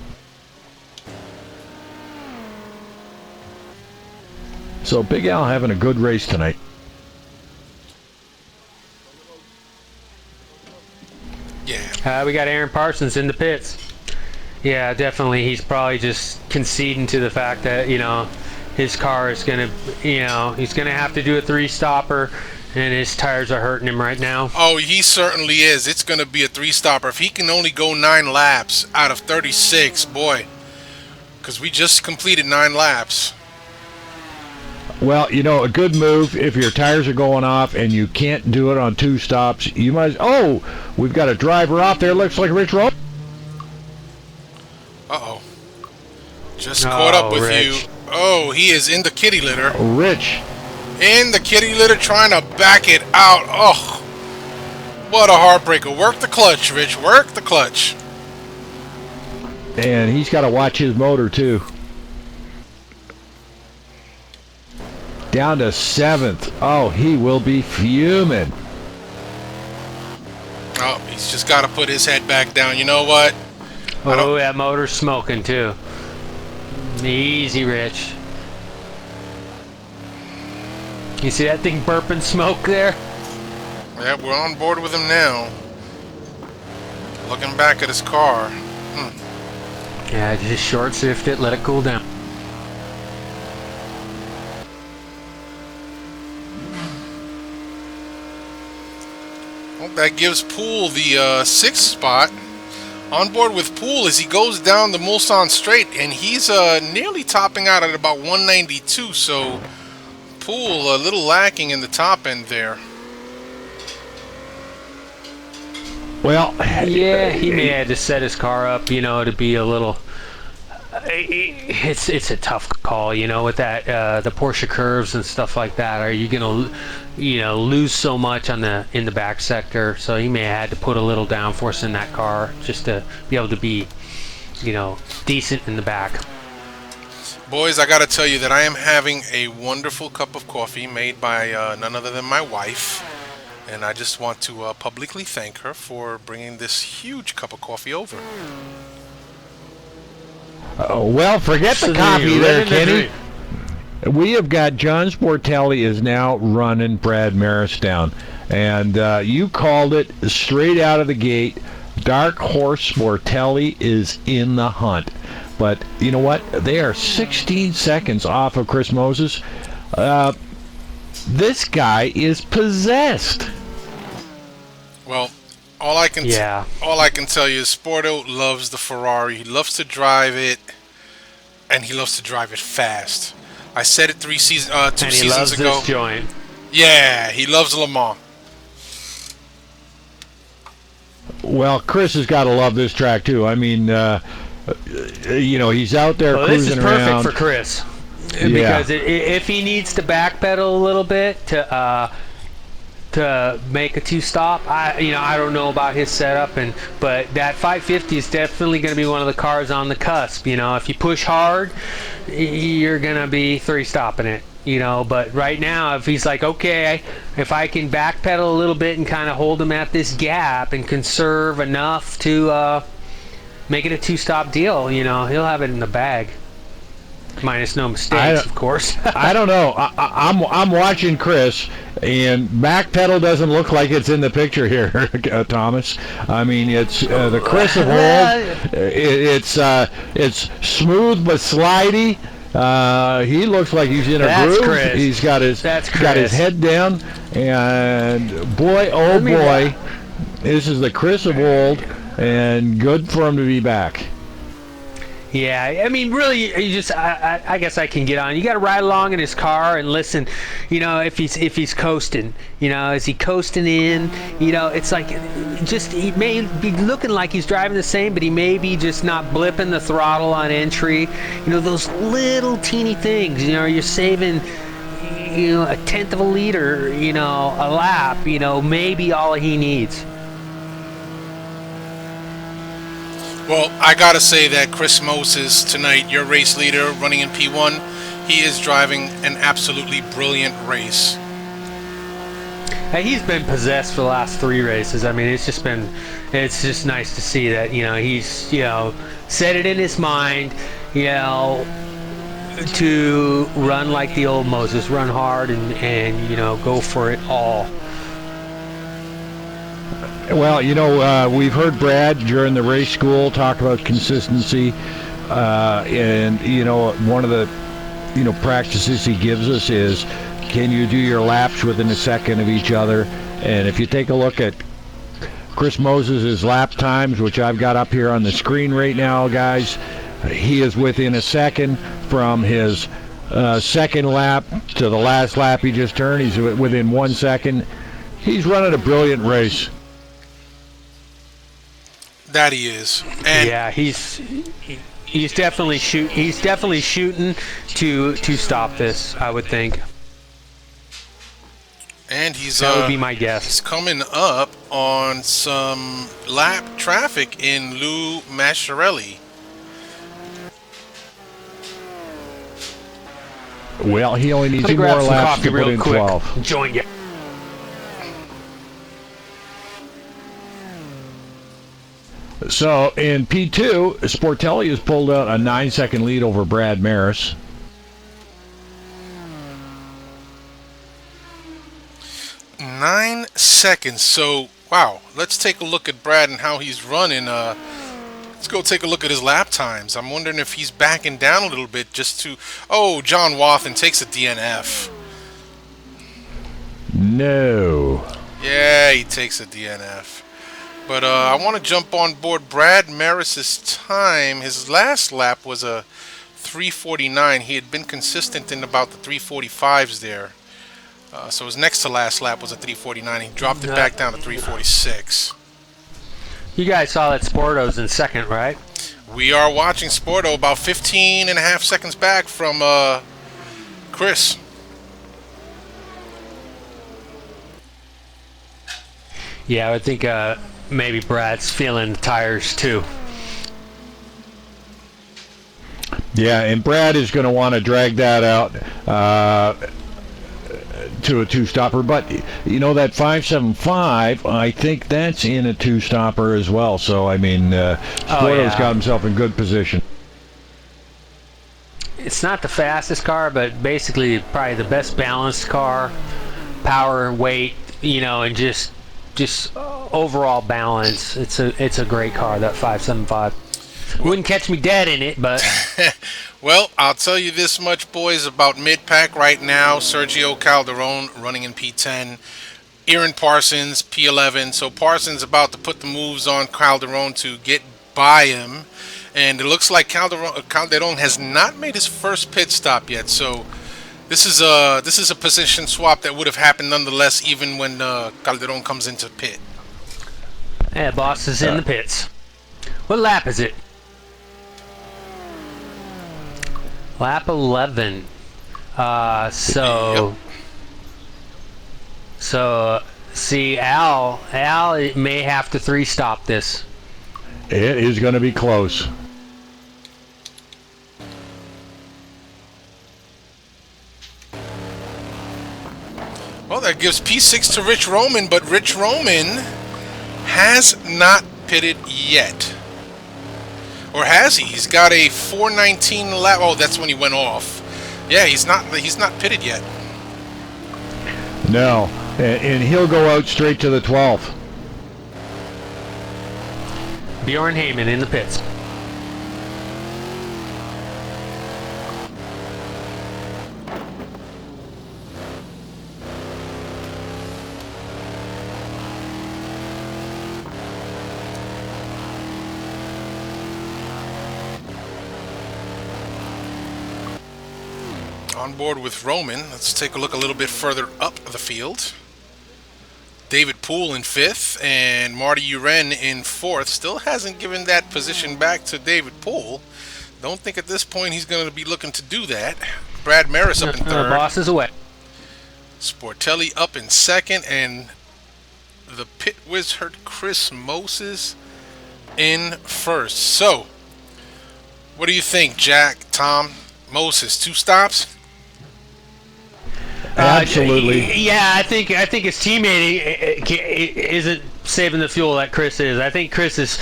So Big Al having a good race tonight. Yeah. We got Aaron Parsons in the pits. Yeah, definitely. He's probably just conceding to the fact that, you know, his car is going to, you know, he's going to have to do a 3-stopper, and his tires are hurting him right now. Oh, he certainly is. It's going to be a 3-stopper. If he can only go 9 laps out of 36, boy, because we just completed 9 laps. Well, you know, a good move if your tires are going off and you can't do it on 2 stops. You might. Oh, we've got a driver off there. Looks like Rich Rowe. Uh-oh. Just caught up with Rich. you. Oh, he is in the kitty litter. Rich. In the kitty litter, trying to back it out. Oh, what a heartbreaker. Work the clutch, Rich. Work the clutch. And he's got to watch his motor, too. Down to 7th. Oh, he will be fuming. Oh, he's just got to put his head back down. You know what? Oh, that motor's smoking, too. Easy, Rich. You see that thing burping smoke there? Yeah, we're on board with him now. Looking back at his car. Yeah, just short shift it, let it cool down. Well, that gives Poole the 6th spot. On board with Poole as he goes down the Mulsanne straight, and he's nearly topping out at about 192, so Poole a little lacking in the top end there. Well, Yeah, he may have to set his car up, you know, to be a little. It's a tough call, you know, with that the Porsche curves and stuff like that. Are you gonna, you know, lose so much on in the back sector? So he may have had to put a little downforce in that car just to be able to be, you know, decent in the back. Boys, I gotta tell you that I am having a wonderful cup of coffee made by none other than my wife, and I just want to publicly thank her for bringing this huge cup of coffee over. well, forget the coffee there, Kenny. We have got John Sportelli is now running Brad Merys down. And you called it straight out of the gate. Dark Horse Sportelli is in the hunt. But you know what? They are 16 seconds off of Chris Moses. This guy is possessed. Well, all I can tell you is Sporto loves the Ferrari. He loves to drive it, and he loves to drive it fast. I said it 2 seasons ago. And he loves this joint. Yeah, he loves Le Mans. Well, Chris has got to love this track too. I mean, you know, he's out there cruising around. This is perfect for Chris. Because if he needs to backpedal a little bit to make a 2-stop, I don't know about his setup, but that 550 is definitely going to be one of the cars on the cusp. You know, if you push hard, you're going to be 3-stopping it. You know, but right now, if he's like, okay, if I can backpedal a little bit and kind of hold him at this gap and conserve enough to make it a 2-stop deal, you know, he'll have it in the bag. minus no mistakes, of course. I don't know. I'm watching Chris, and back pedal doesn't look like it's in the picture here, Thomas. I mean, it's the Chris of old. It's smooth but slidey. He looks like he's in a That's groove. Chris. He's got his head down, and boy, oh boy, this is the Chris of old, and good for him to be back. Yeah, I mean, really, you just I guess I can get on. You got to ride along in his car and listen. You know, if he's coasting, you know, is he coasting in? You know, it's like just he may be looking like he's driving the same, but he may be just not blipping the throttle on entry. You know, those little teeny things. You know, you're saving, you know, a tenth of a liter. You know, a lap. You know, maybe all he needs. Well, I gotta say that Chris Moses tonight, your race leader, running in P1, he is driving an absolutely brilliant race. Hey, he's been possessed for the last 3 races. I mean, it's just nice to see that, you know, he's, you know, set it in his mind, you know, to run like the old Moses, run hard and you know, go for it all. Well, you know, we've heard Brad during the race school talk about consistency, and you know, one of the practices he gives us is, can you do your laps within a second of each other? And if you take a look at Chris Moses' lap times, which I've got up here on the screen right now, guys, he is within a second from his second lap to the last lap he just turned. He's within 1 second. He's running a brilliant race. That he is. And yeah, he's definitely shooting to stop this, I would think. And that would be my guess. He's coming up on some lap traffic in Lou Masciarelli. Well, he only needs 2 more laps to put in 12. Join you. So in P2, Sportelli has pulled out a 9-second lead over Brad Merys. Nine seconds. So, wow. Let's take a look at Brad and how he's running. Let's go take a look at his lap times. I'm wondering if he's backing down a little bit just to... Oh, John Wathen takes a DNF. No. Yeah, he takes a DNF. But I want to jump on board Brad Merys' time. His last lap was a 3:49. He had been consistent in about the 3:45s there. So his next to last lap was a 3:49. He dropped it back down to 3:46. You guys saw that Sporto's in second, right? We are watching Sporto about 15 and a half seconds back from Chris. Yeah, I would think maybe Brad's feeling the tires too. Yeah, and Brad is going to want to drag that out to a 2-stopper. But, you know, that 575, I think that's in a 2-stopper as well. So, I mean, Sporto's got himself in good position. It's not the fastest car, but basically probably the best balanced car. Power and weight, you know, and just overall balance. It's a great car, that 575. Wouldn't catch me dead in it, but well, I'll tell you this much, boys, about mid-pack right now. Sergio Calderon running in P10. Aaron Parsons, P11. So Parsons about to put the moves on Calderon to get by him. And it looks like Calderon has not made his first pit stop yet. So this is a position swap that would have happened nonetheless, even when Calderon comes into pit. Yeah, boss is in the pits. What lap is it? Lap 11. So see, Al may have to 3-stop this. It is going to be close. Well, that gives P6 to Rich Roman, but Rich Roman has not pitted yet. Or has he? He's got a 419 lap. Oh, that's when he went off. Yeah, he's not pitted yet. No, and he'll go out straight to the 12th. Bjorn Heyman in the pits. On board with Roman. Let's take a look a little bit further up the field. David Poole in 5th and Marty Uren in 4th. Still hasn't given that position back to David Poole. Don't think at this point he's going to be looking to do that. Brad Merys up in 3rd. Boss is away. Sportelli up in 2nd, and the pit wizard Chris Moses in 1st. So, what do you think, Jack, Tom, Moses? 2 stops? Absolutely. Yeah, I think his teammate isn't saving the fuel that Chris is. I think Chris is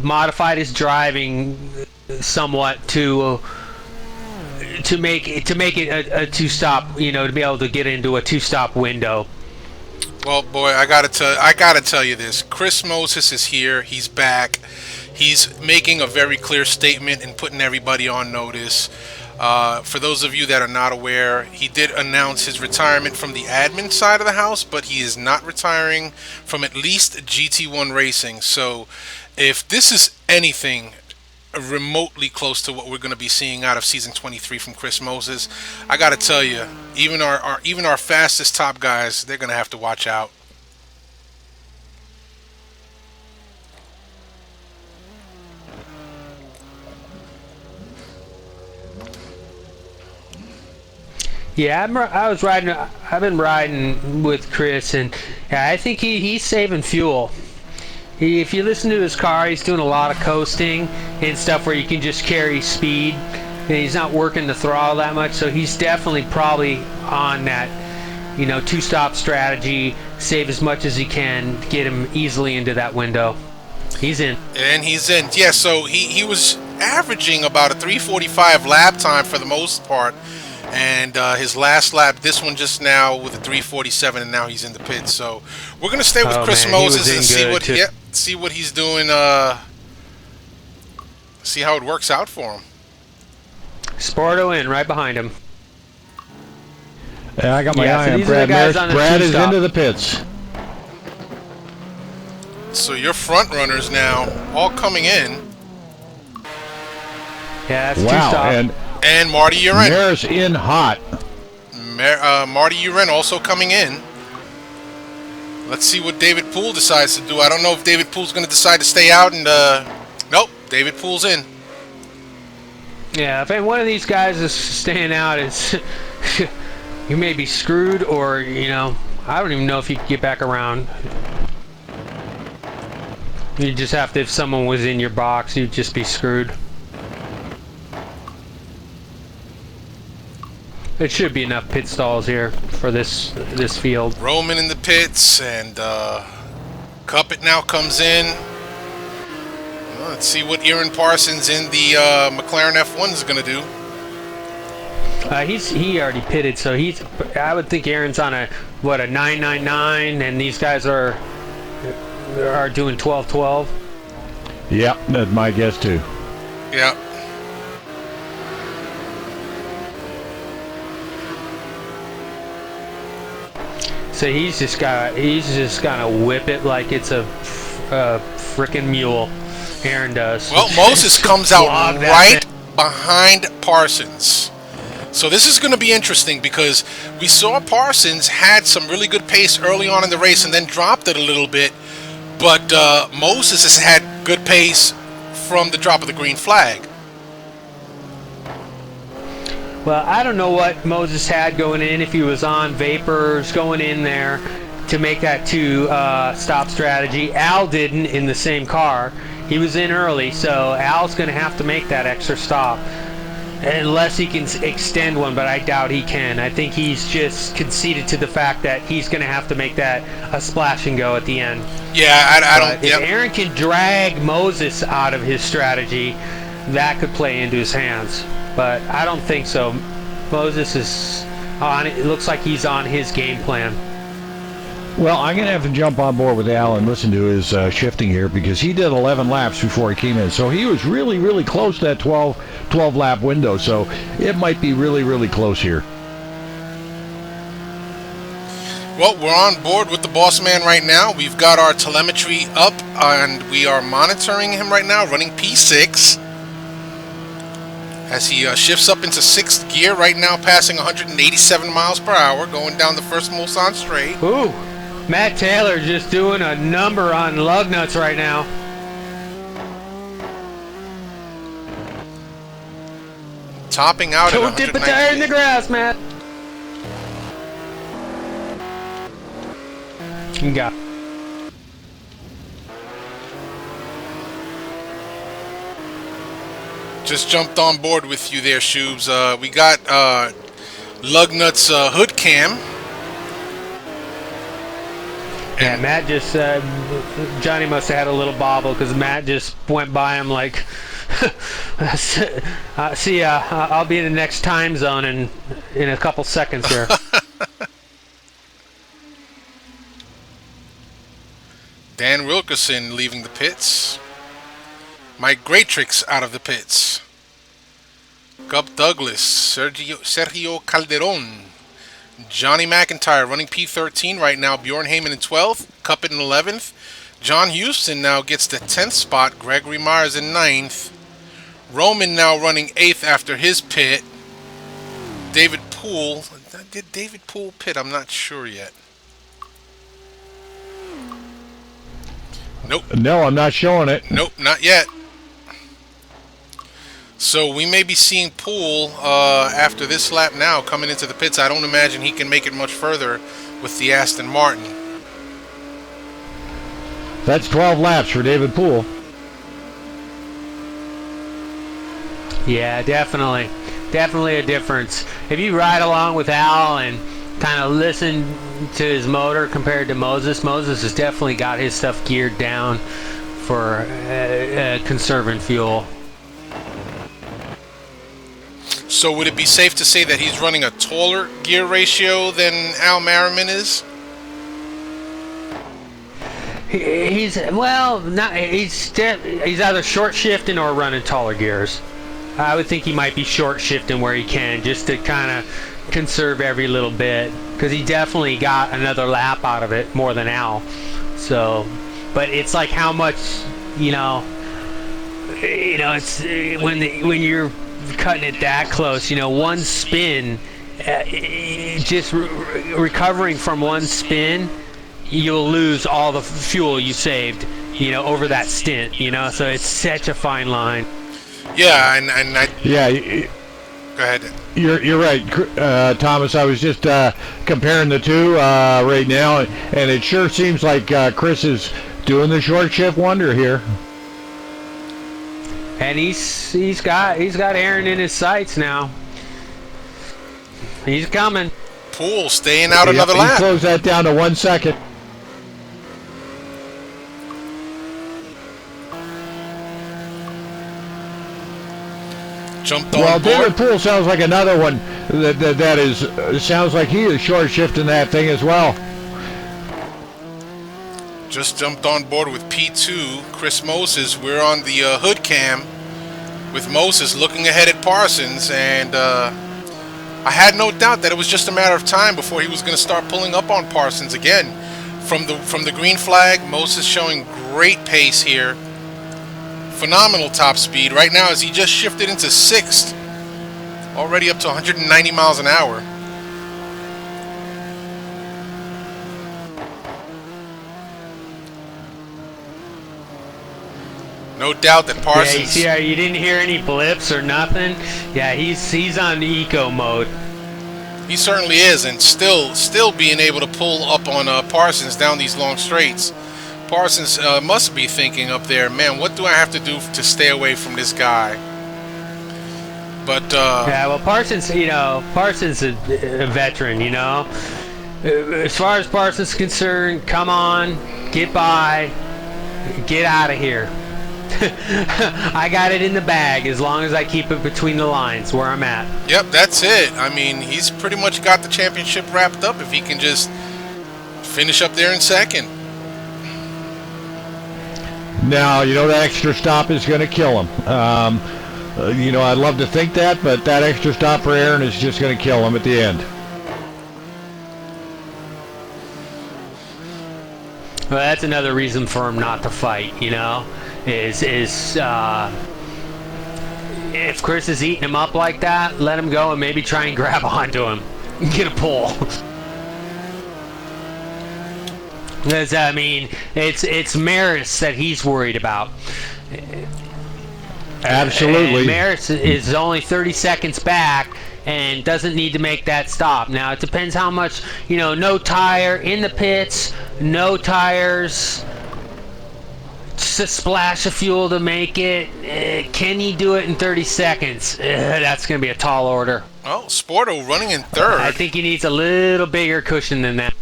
modified his driving somewhat to make it a 2-stop. To be able to get into a 2-stop window. Well, boy, I gotta tell you this. Chris Moses is here. He's back. He's making a very clear statement and putting everybody on notice. For those of you that are not aware, he did announce his retirement from the admin side of the house, but he is not retiring from at least GT1 racing. So if this is anything remotely close to what we're going to be seeing out of season 23 from Chris Moses, I got to tell you, even our fastest top guys, they're going to have to watch out. Yeah, I've been riding with Chris, and I think he's saving fuel. If you listen to his car, he's doing a lot of coasting and stuff where you can just carry speed, and he's not working the throttle that much. So he's definitely probably on that, 2-stop strategy. Save as much as he can, get him easily into that window. He's in. And he's in. Yeah. So he was averaging about a 3:45 lap time for the most part. And his last lap, this one just now with a 3:47, and now he's in the pit. So we're gonna stay with Chris Moses and see what he's doing. See how it works out for him. Sporto in right behind him. Yeah, I got my eye on Brad Merys. Brad is into the pits. So your front runners now all coming in. Yeah, that's 2-stop. And Marty Uren. Merys in hot. Marty Uren also coming in. Let's see what David Poole decides to do. I don't know if David Poole's going to decide to stay out and... Nope, David Poole's in. Yeah, if one of these guys is staying out, it's you may be screwed, or, I don't even know if you can get back around. You just have to, if someone was in your box, you'd just be screwed. It should be enough pit stalls here for this field. Roman in the pits, and Cuppet now comes in. Well, let's see what Aaron Parsons in the McLaren F1 is going to do. He already pitted, so I would think Aaron's on a 999, and these guys are doing 1212. Yep, that's my guess too. Yeah. So he's just gonna whip it like it's a frickin' mule. Aaron does. Well, Moses comes out right behind Parsons. So this is going to be interesting because we saw Parsons had some really good pace early on in the race and then dropped it a little bit. But Moses has had good pace from the drop of the green flag. Well, I don't know what Moses had going in, if he was on vapors going in there to make that 2-stop strategy. Al didn't in the same car. He was in early, so Al's going to have to make that extra stop. unless he can extend one, but I doubt he can. I think he's just conceded to the fact that he's going to have to make that a splash and go at the end. Yeah, I don't. If Aaron can drag Moses out of his strategy, that could play into his hands. But I don't think so. Moses is on. It looks like he's on his game plan. Well, I'm going to have to jump on board with Al and listen to his shifting here, because he did 11 laps before he came in. So he was really, really close to that 12 lap window. So it might be really, really close here. Well, we're on board with the boss man right now. We've got our telemetry up, and we are monitoring him right now, running P6. As he shifts up into 6th gear right now, passing 187 miles per hour, going down the first Mulsanne straight. Ooh, Matt Taylor just doing a number on lug nuts right now. Topping out Don't at dip a tire in the 198. grass, Matt. You got. Just jumped on board with you there, Shoobs. We got Lugnut's hood cam. Yeah, Matt just Johnny must have had a little bobble, because Matt just went by him like, see ya, I'll be in the next time zone in a couple seconds here. Dan Wilkerson leaving the pits. Mike Greatrix out of the pits. Gup Douglas, Sergio Calderon, Johnny McIntyre running P13 right now. Bjorn Heyman in 12th, Cup in 11th. John Houston now gets the 10th spot. Gregory Myers in 9th. Roman now running 8th after his pit. David Poole. Did David Poole pit? I'm not sure yet. Nope. No, I'm not showing it. Nope, not yet. So we may be seeing Poole after this lap now coming into the pits. I don't imagine he can make it much further with the Aston Martin. That's 12 laps for David Poole. Yeah, definitely. Definitely a difference. If you ride along with Al and kind of listen to his motor compared to Moses has definitely got his stuff geared down for conserving fuel. So would it be safe to say that he's running a taller gear ratio than Al Merriman is? He's either short shifting or running taller gears. I would think he might be short shifting where he can, just to kind of conserve every little bit, because he definitely got another lap out of it more than Al. So, but it's like how much, it's when you're cutting it that close, one spin, just recovering from one spin, you'll lose all the fuel you saved, over that stint, so it's such a fine line. Yeah, and I... Yeah. Go ahead. You're right, Thomas. I was just comparing the two right now, and it sure seems like Chris is doing the short shift wonder here. And he's got Aaron in his sights now. He's coming. Poole staying out another He lap. closed that down to 1 second. Jumped on Well, board. David Poole sounds like another one that is sounds like he is short shifting that thing as well. Just jumped on board with P2, Chris Moses. We're on the hood cam with Moses looking ahead at Parsons, and I had no doubt that it was just a matter of time before he was going to start pulling up on Parsons again. From the green flag, Moses showing great pace here. Phenomenal top speed. Right now, as he just shifted into 6th, already up to 190 miles an hour. No doubt that Parsons... Yeah, you didn't hear any blips or nothing. Yeah, he's on eco mode. He certainly is, and still being able to pull up on Parsons down these long straights. Parsons must be thinking up there, man, what do I have to do to stay away from this guy? But Yeah, well, Parsons, Parsons is a veteran, As far as Parsons is concerned, come on, get by, get out of here. I got it in the bag as long as I keep it between the lines where I'm at. yep, that's it. I mean, he's pretty much got the championship wrapped up if he can just finish up there in second. Now, that extra stop is going to kill him. I'd love to think that, but that extra stop for Aaron is just going to kill him at the end. Well, that's another reason for him not to fight, is if Chris is eating him up like that, let him go and maybe try and grab onto him. Get a pull. Because, it's Merys that he's worried about. Absolutely. And Merys is only 30 seconds back and doesn't need to make that stop. Now, it depends how much, no tire in the pits, no tires, just a splash of fuel to make it. Can he do it in 30 seconds? That's going to be a tall order. Oh, Sporto running in third. I think he needs a little bigger cushion than that.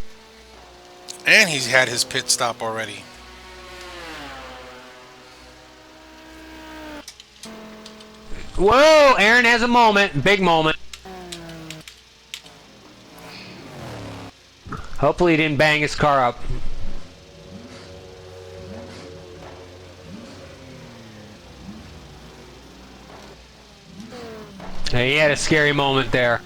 And he's had his pit stop already. Whoa, Aaron has a moment, big moment. Hopefully he didn't bang his car up. He had a scary moment there.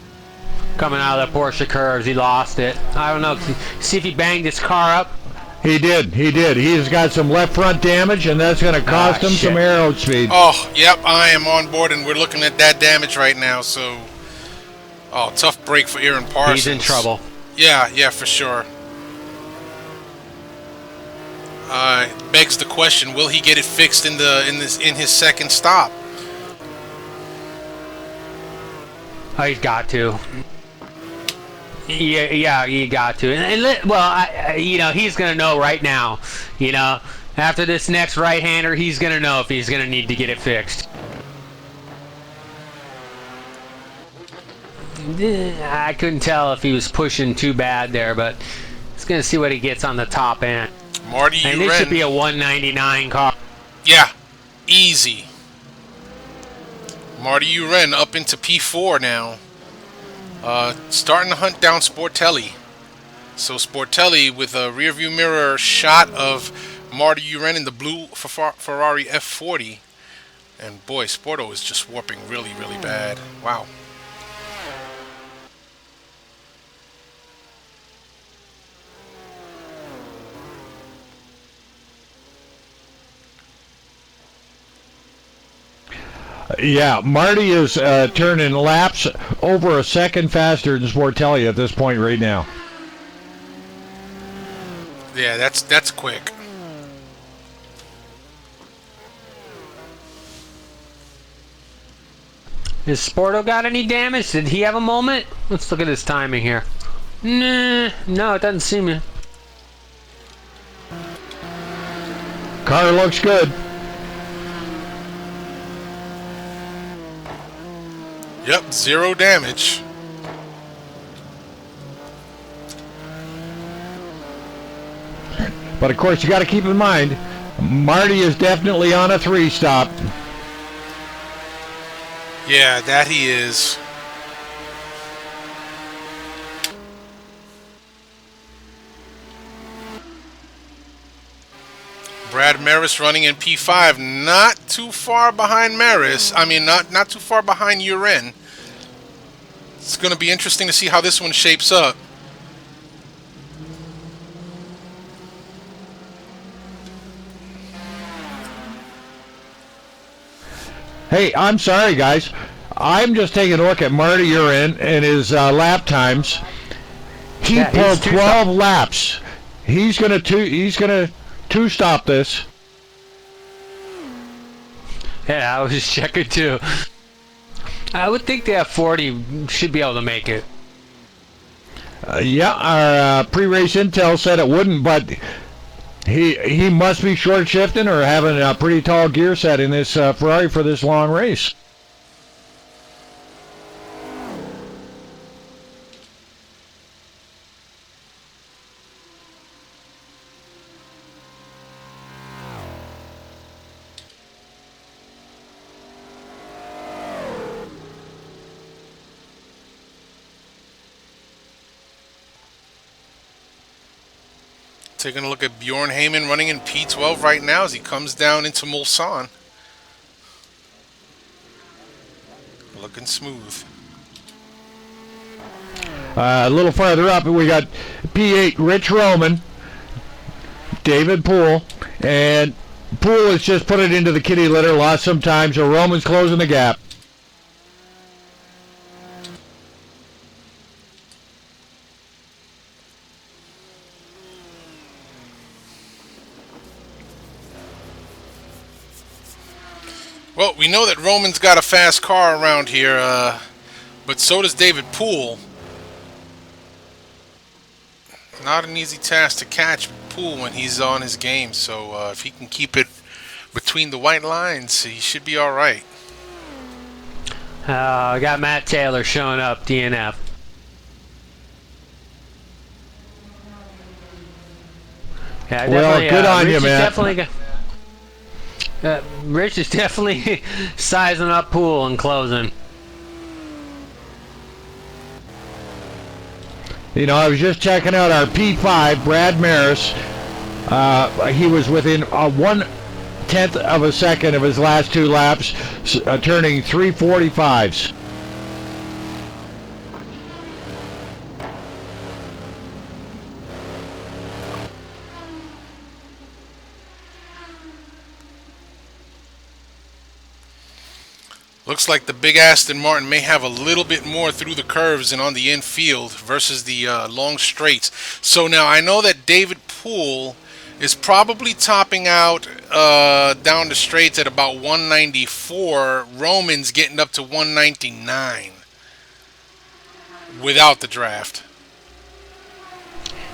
Coming out of the Porsche curves, he lost it. I don't know, see if he banged his car up. He did. He's got some left front damage, and that's going to cost him some aero speed. Oh, yep, I am on board, and we're looking at that damage right now, so... Oh, tough break for Aaron Parsons. He's in trouble. Yeah, for sure. Begs the question, will he get it fixed in his second stop? Oh, he's got to. Yeah, you got to. He's going to know right now. After this next right-hander, he's going to know if he's going to need to get it fixed. I couldn't tell if he was pushing too bad there, but he's going to see what he gets on the top end. Marty And this should be a 199 car. Yeah, easy. Marty Uren up into P4 now. Starting to hunt down Sportelli. So Sportelli with a rear view mirror shot of Marty Uren in the blue Ferrari F40. And boy, Sporto is just warping really, really bad. Wow. Yeah, Marty is turning laps over a second faster than Sportelli at this point right now. Yeah, that's quick. Has Sporto got any damage? Did he have a moment? Let's look at his timing here. Nah, no, it doesn't seem to. Car looks good. Yep, 0 damage. But of course, you got to keep in mind, Marty is definitely on a 3-stop. Yeah, that he is. Brad Merys running in P5, not too far behind Merys. I mean, not too far behind Uren. It's going to be interesting to see how this one shapes up. Hey, I'm sorry, guys. I'm just taking a look at Marty Uren and his lap times. He pulled 12 laps. He's gonna two-stop this. Yeah, I was just checking too. I would think the F40 should be able to make it. Yeah, our pre-race intel said it wouldn't, but he must be short shifting or having a pretty tall gear set in this Ferrari for this long race. Taking a look at Bjorn Heyman running in P12 right now as he comes down into Mulsanne. Looking smooth. A little farther up, we got P8 Rich Roman, David Poole, and Poole has just put it into the kitty litter, lost some time, so Roman's closing the gap. Well, we know that Roman's got a fast car around here, but so does David Poole. Not an easy task to catch Poole when he's on his game, so if he can keep it between the white lines, he should be all right. I got Matt Taylor showing up, DNF. Yeah, well, good on you, Matt. Rich is definitely sizing up Poole and closing. You know, I was just checking out our P5, Brad Merys. He was within 1/10 of a second of his last 2 laps, turning 3:45s. Looks like the big Aston Martin may have a little bit more through the curves and on the infield versus the long straights. So now I know that David Poole is probably topping out down the straights at about 194. Roman's getting up to 199 without the draft.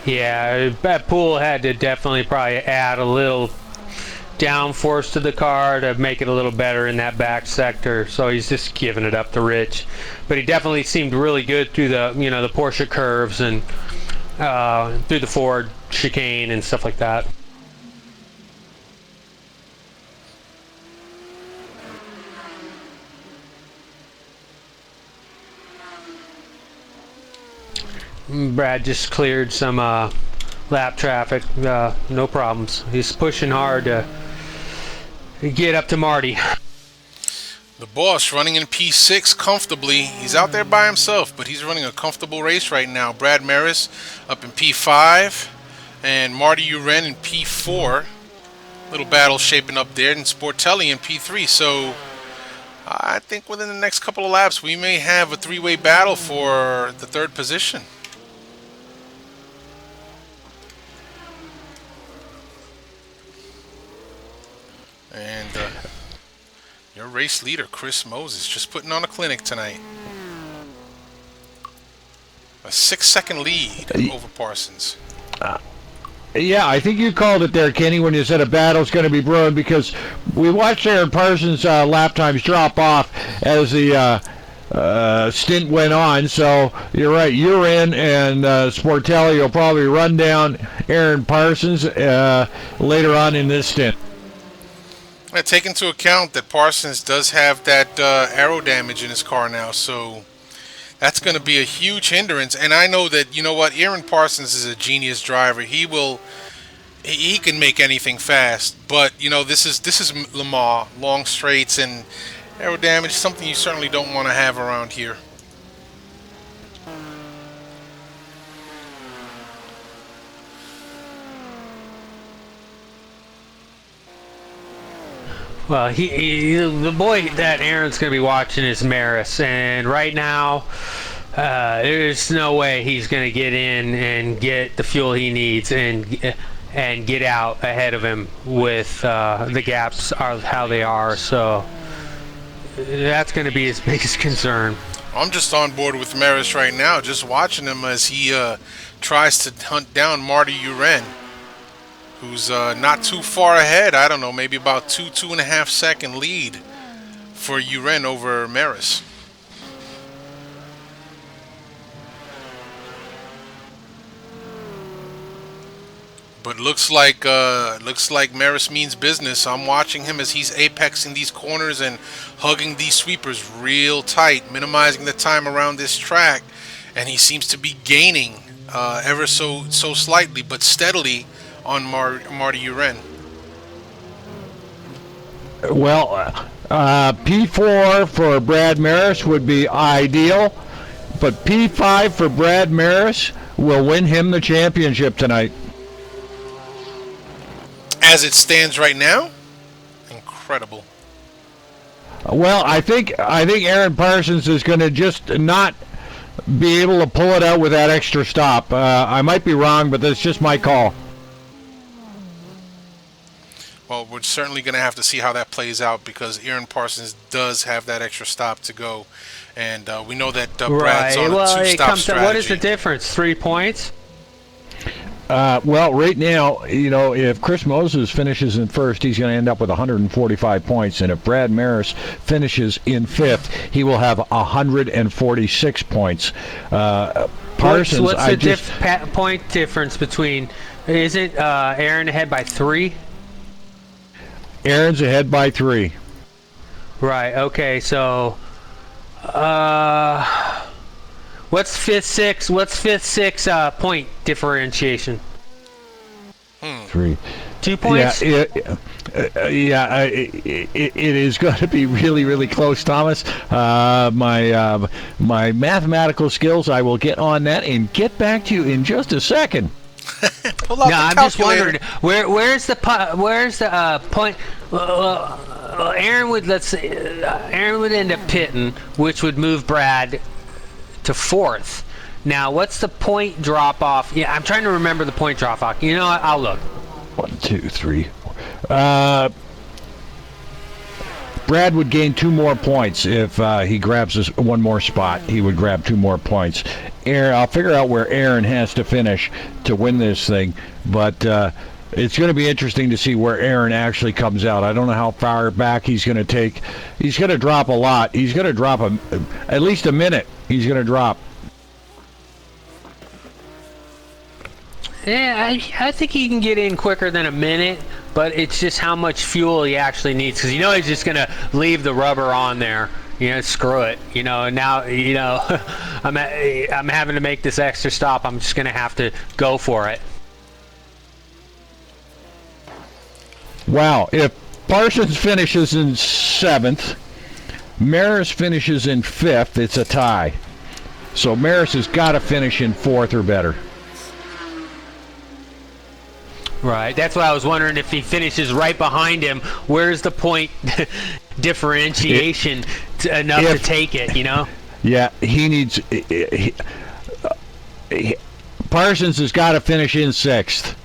Yeah, that Poole had to definitely probably add a little downforce to the car to make it a little better in that back sector, so he's just giving it up to Rich. But he definitely seemed really good through the the Porsche curves and through the Ford chicane and stuff like that. Brad just cleared some lap traffic, no problems. He's pushing hard to get up to Marty. The boss running in P6 comfortably. He's out there by himself, but he's running a comfortable race right now. Brad Merys up in P5 and Marty Uren in P4. Little battle shaping up there, and Sportelli in P3. So I think within the next couple of laps we may have a 3-way battle for the 3rd position. And your race leader, Chris Moses, just putting on a clinic tonight. A 6-second lead over Parsons. Yeah, I think you called it there, Kenny, when you said a battle's going to be brewing, because we watched Aaron Parsons' lap times drop off as the stint went on. So you're right, you're in, and Sportelli will probably run down Aaron Parsons later on in this stint. Take into account that Parsons does have that aero damage in his car now, so that's going to be a huge hindrance. And I know that, you know what, Aaron Parsons is a genius driver. He can make anything fast. But this is Le Mans, long straights, and aero damage, something you certainly don't want to have around here. Well, the boy that Aaron's going to be watching is Merys, and right now there's no way he's going to get in and get the fuel he needs and get out ahead of him with the gaps are how they are. So that's going to be his biggest concern. I'm just on board with Merys right now, just watching him as he tries to hunt down Marty Uren, who's not too far ahead. I don't know, maybe about 2.5 second lead for Uren over Merys. But looks like Merys means business. I'm watching him as he's apexing these corners and hugging these sweepers real tight, minimizing the time around this track, and he seems to be gaining ever so slightly but steadily on Marty Uren. Well, P4 for Brad Merys would be ideal, but P5 for Brad Merys will win him the championship tonight. As it stands right now, incredible. Well, I think Aaron Parsons is going to just not be able to pull it out with that extra stop. I might be wrong, but that's just my call. Well, we're certainly going to have to see how that plays out because Aaron Parsons does have that extra stop to go, and we know that Brad's on a two-stop strategy. What is the difference? 3 points? Well, right now, if Chris Moses finishes in first, he's going to end up with 145 points, and if Brad Merys finishes in fifth, he will have 146 points. Parsons, what's the point difference between? Isn't Aaron ahead by 3? Aaron's ahead by 3. Right. Okay. So, what's fifth, six point differentiation? 3. 2 points. Yeah. It is going to be really, really close, Thomas. My mathematical skills, I will get on that and get back to you in just a second. Pull out the I'm just wondering where's the point. Aaron would end up pitting, which would move Brad to fourth. Now, what's the point drop off? Yeah, I'm trying to remember the point drop off. You know what? I'll look. 1, 2, 3, 4. Brad would gain 2 more points if he grabs one more spot. He would grab 2 more points. I'll figure out where Aaron has to finish to win this thing, but it's going to be interesting to see where Aaron actually comes out. I don't know how far back he's going to take. He's going to drop a lot. He's going to drop at least a minute. He's going to drop. Yeah, I think he can get in quicker than a minute, but it's just how much fuel he actually needs, because he's just going to leave the rubber on there. Screw it. And now, I'm having to make this extra stop. I'm just going to have to go for it. Wow. If Parsons finishes in 7th, Merys finishes in 5th, it's a tie. So Merys has got to finish in 4th or better. Right. That's what I was wondering, if he finishes right behind him, where's the point differentiation enough to take it, Yeah, he needs... Parsons has got to finish in 6th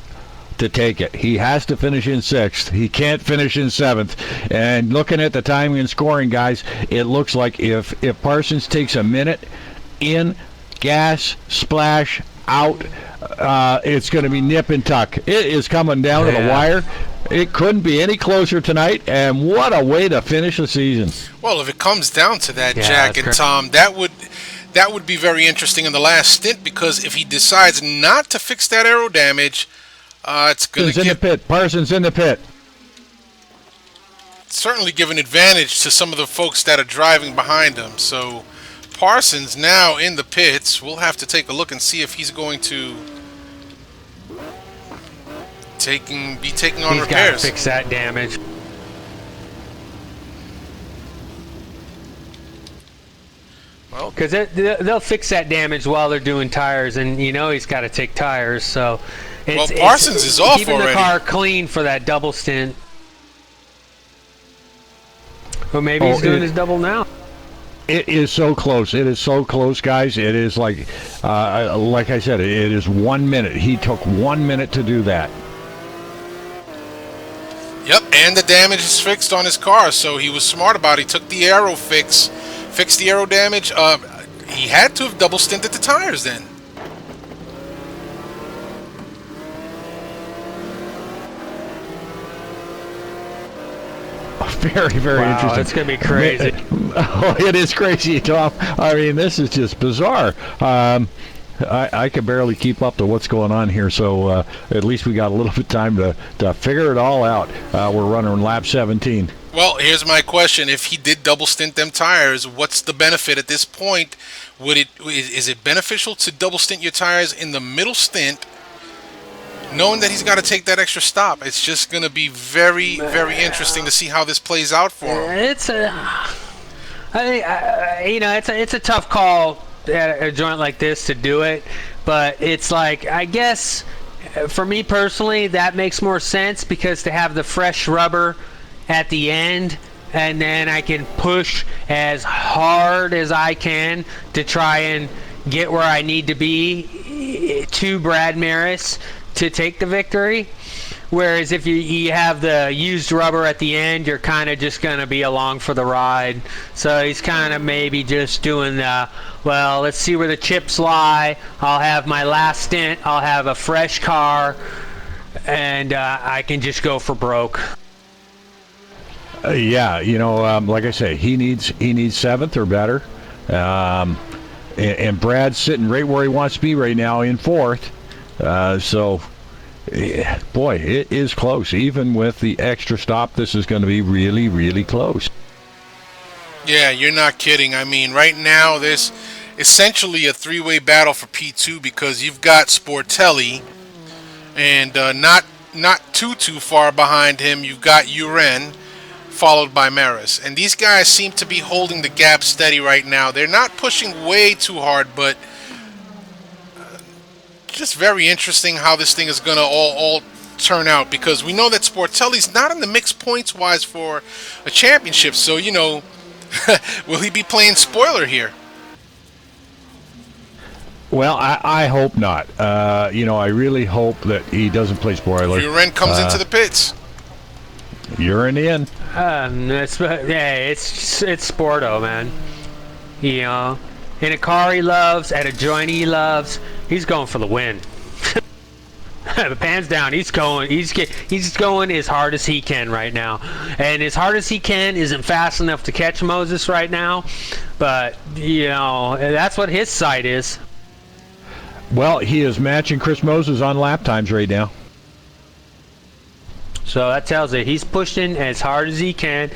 to take it. He has to finish in 6th. He can't finish in 7th. And looking at the timing and scoring, guys, it looks like if Parsons takes a minute in, gas, splash, out, it's going to be nip and tuck. It is coming down to the wire. It couldn't be any closer tonight, and what a way to finish the season. Well, if it comes down to that, Jack and Tom, that would be very interesting in the last stint, because if he decides not to fix that aero damage, it's going to give... Parsons in the pit. Certainly give an advantage to some of the folks that are driving behind him. So Parsons now in the pits. We'll have to take a look and see if he's going to be taking on repairs. He's got to fix that damage. Well, because they'll fix that damage while they're doing tires, and he's got to take tires. So Parsons is off keeping already. The car clean for that double stint. Well, maybe he's doing his double now. It is so close. It is so close, guys. It is like I said, it is 1 minute. He took 1 minute to do that. Yep, and the damage is fixed on his car, so he was smart about it. He took the aero fixed the aero damage. He had to have double stinted the tires then. Very, very interesting. It's going to be crazy. It is crazy, Tom. I mean, this is just bizarre. I can barely keep up to what's going on here, so at least we got a little bit of time to figure it all out. We're running lap 17. Well, here's my question. If he did double stint them tires, what's the benefit at this point? Is it beneficial to double stint your tires in the middle stint, knowing that he's got to take that extra stop, it's just going to be very, very interesting to see how this plays out for him. It's a, it's a tough call at a joint like this to do it, but it's like, I guess for me personally, that makes more sense, because to have the fresh rubber at the end, and then I can push as hard as I can to try and get where I need to be to Brad Merys to take the victory. Whereas if you have the used rubber at the end, you're kind of just going to be along for the ride. So he's kind of maybe just doing the, well, let's see where the chips lie. I'll have my last stint. I'll have a fresh car, and I can just go for broke. Yeah, like I say, he needs 7th or better. And Brad's sitting right where he wants to be right now in 4th. So, boy, it is close. Even with the extra stop, this is going to be really, really close. Yeah, you're not kidding. I mean, right now there's essentially a three-way battle for P2, because you've got Sportelli, and not too far behind him, you've got Uren, followed by Merys. And these guys seem to be holding the gap steady right now. They're not pushing way too hard, but just very interesting how this thing is going to all turn out, because we know that Sportelli's not in the mix points-wise for a championship. So, will he be playing spoiler here? Well, I hope not. I really hope that he doesn't play spoiler. Uren comes into the pits. You're in. It's Sporto, man. In a car he loves, at a joint he loves, he's going for the win. The pants down, he's going as hard as he can right now, and as hard as he can isn't fast enough to catch Moses right now, but that's what his side is. Well, he is matching Chris Moses on lap times right now. So that tells you he's pushing as hard as he can.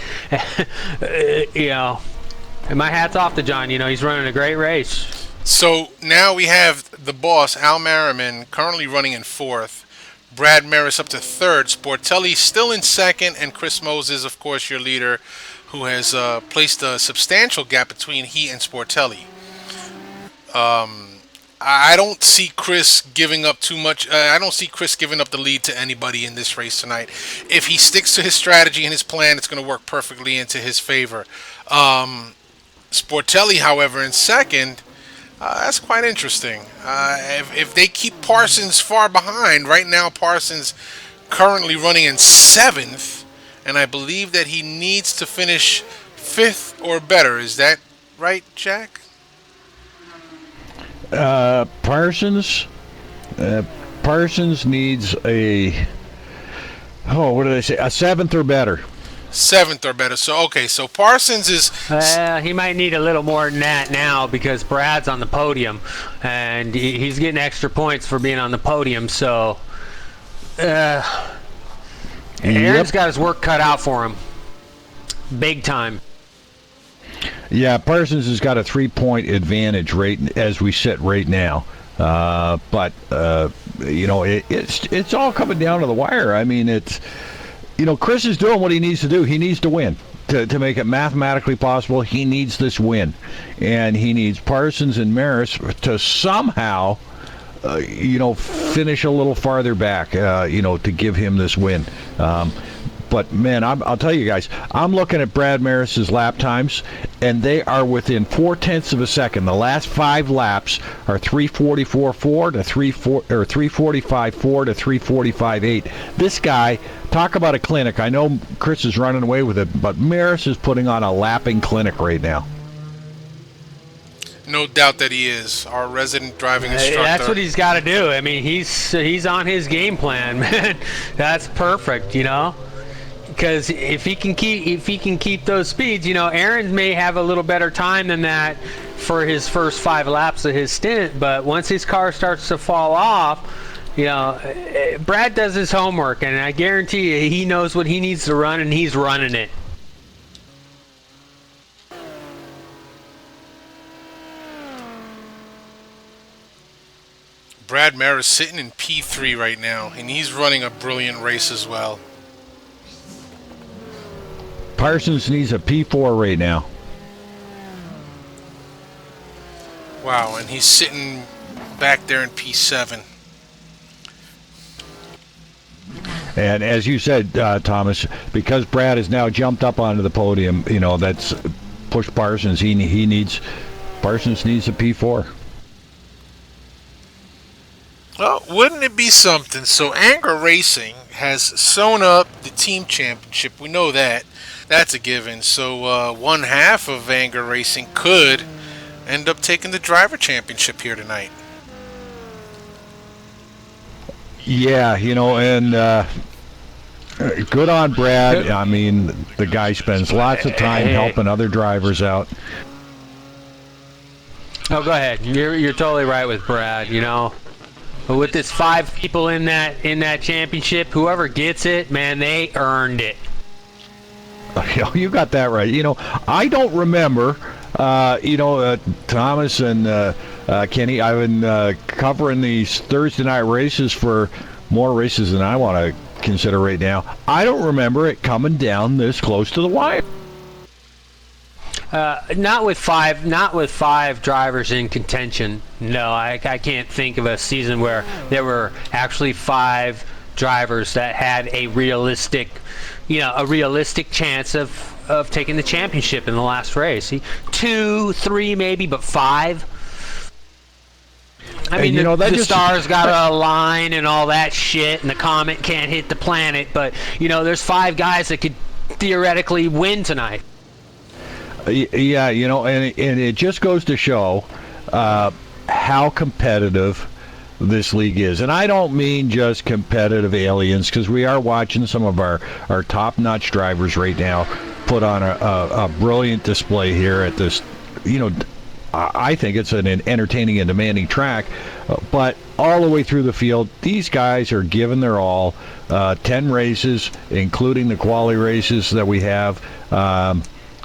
And my hat's off to John. He's running a great race. So now we have the boss, Al Merriman, currently running in 4th. Brad Merys up to 3rd. Sportelli still in 2nd. And Chris Moses, of course, your leader, who has placed a substantial gap between he and Sportelli. I don't see Chris giving up too much. I don't see Chris giving up the lead to anybody in this race tonight. If he sticks to his strategy and his plan, it's going to work perfectly into his favor. Sportelli, however, in 2nd, that's quite interesting. If they keep Parsons far behind, right now Parsons currently running in 7th, and I believe that he needs to finish 5th or better. Is that right, Jack? Parsons needs a 7th or better. 7th or better. So Parsons is. He might need a little more than that now, because Brad's on the podium, and he's getting extra points for being on the podium. So, Aaron's got his work cut out for him, big time. Yeah, Parsons has got a 3-point advantage as we sit right now. But it's all coming down to the wire. I mean, Chris is doing what he needs to do. He needs to win to make it mathematically possible. He needs this win, and he needs Parsons and Merys to somehow, finish a little farther back, to give him this win. But, man, I'll tell you guys, I'm looking at Brad Merys' lap times, and they are within 0.4 of a second. The last 5 laps are 3:44.4 to 3:45.4 to 3:45.8. This guy, talk about a clinic. I know Chris is running away with it, but Merys is putting on a lapping clinic right now. No doubt that he is our resident driving instructor. That's what he's got to do. I mean, he's on his game plan, man. That's perfect, Because if he can keep those speeds, Aaron may have a little better time than that for his first 5 laps of his stint. But once his car starts to fall off, Brad does his homework, and I guarantee you he knows what he needs to run, and he's running it. Brad Merys sitting in P3 right now, and he's running a brilliant race as well. Parsons needs a P4 right now. Wow, and he's sitting back there in P7. And as you said, Thomas, because Brad has now jumped up onto the podium, that's pushed Parsons. Parsons needs a P4. Well, wouldn't it be something? So Anger Racing has sewn up the team championship. We know that. That's a given. So one half of Anger Racing could end up taking the driver championship here tonight. Yeah, and good on Brad. I mean, the guy spends lots of time helping other drivers out. Oh, go ahead. You're totally right with Brad. With this 5 people in that championship, whoever gets it, man, they earned it. You got that right. I don't remember. Thomas and Kenny, I've been covering these Thursday night races for more races than I want to consider right now. I don't remember it coming down this close to the wire. Not with five drivers in contention. No, I can't think of a season where there were actually 5 drivers that had a realistic chance of taking the championship in the last race. 2, 3 maybe, but 5. I mean, the stars got to align and all that shit, and the comet can't hit the planet, but there's 5 guys that could theoretically win tonight. Yeah, and it just goes to show how competitive this league is. And I don't mean just competitive aliens, because we are watching some of our top-notch drivers right now put on a brilliant display here at this, I think it's an entertaining and demanding track. But all the way through the field, these guys are giving their all. 10 races, including the quali races that we have.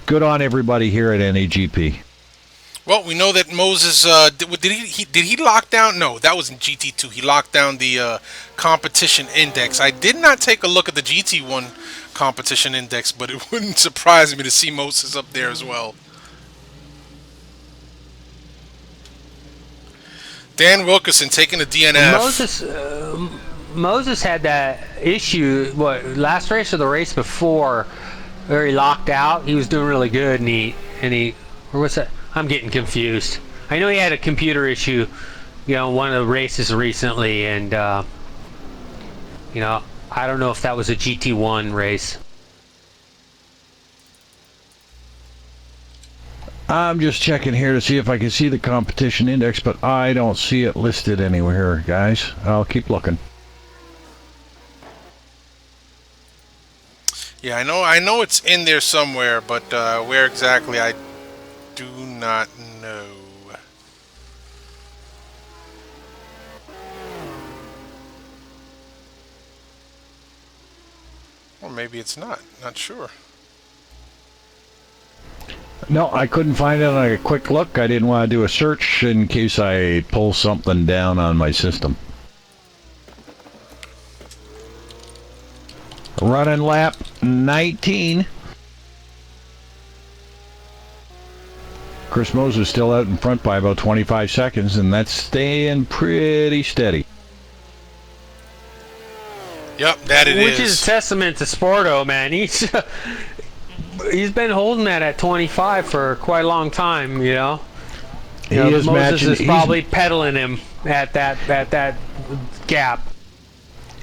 Good on everybody here at NAGP. Well, we know that Moses did he lock down? No, that was in GT2. He locked down the competition index. I did not take a look at the GT1 competition index, but it wouldn't surprise me to see Moses up there as well. Dan Wilkerson taking the DNF. Moses had that issue. Last race or the race before, where he locked out. He was doing really good, and he or what's that? I'm getting confused. I know he had a computer issue, one of the races recently, and I don't know if that was a GT1 race. I'm just checking here to see if I can see the competition index, but I don't see it listed anywhere, guys. I'll keep looking. Yeah, I know it's in there somewhere, but where exactly, I do not know. Or maybe it's not sure. No, I couldn't find it on a quick look. I didn't want to do a search in case I pull something down on my system. Running lap 19. Chris Moses still out in front by about 25 seconds, and that's staying pretty steady. Yep, that it is. Which is a testament to Sporto, man. He's been holding that at 25 for quite a long time, Moses is probably pedaling him at that gap.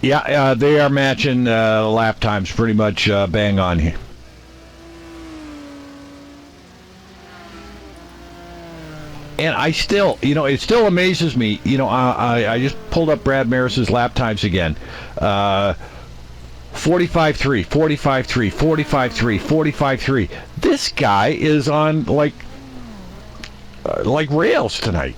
Yeah, they are matching lap times pretty much bang on here. And I still, it still amazes me. I just pulled up Brad Merys' lap times again. 45.3, 45.3, 45.3, 45.3. This guy is on like rails tonight.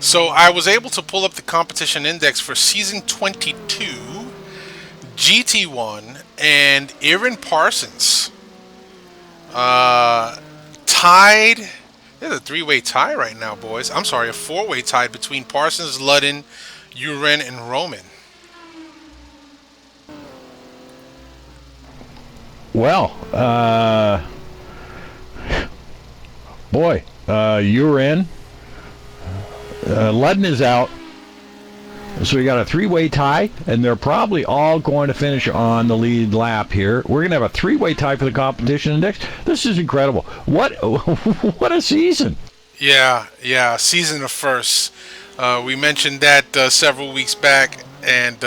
So I was able to pull up the competition index for season 22, GT1, and Aaron Parsons tied There's a three-way tie right now, boys. I'm sorry, a four-way tie between Parsons, Ludden, Uren, and Roman. Well, boy, you're in. Ludden is out. So we got a three-way tie, and they're probably all going to finish on the lead lap here. We're going to have a three-way tie for the competition index. This is incredible. What what a season. Yeah, season of firsts. We mentioned that several weeks back, and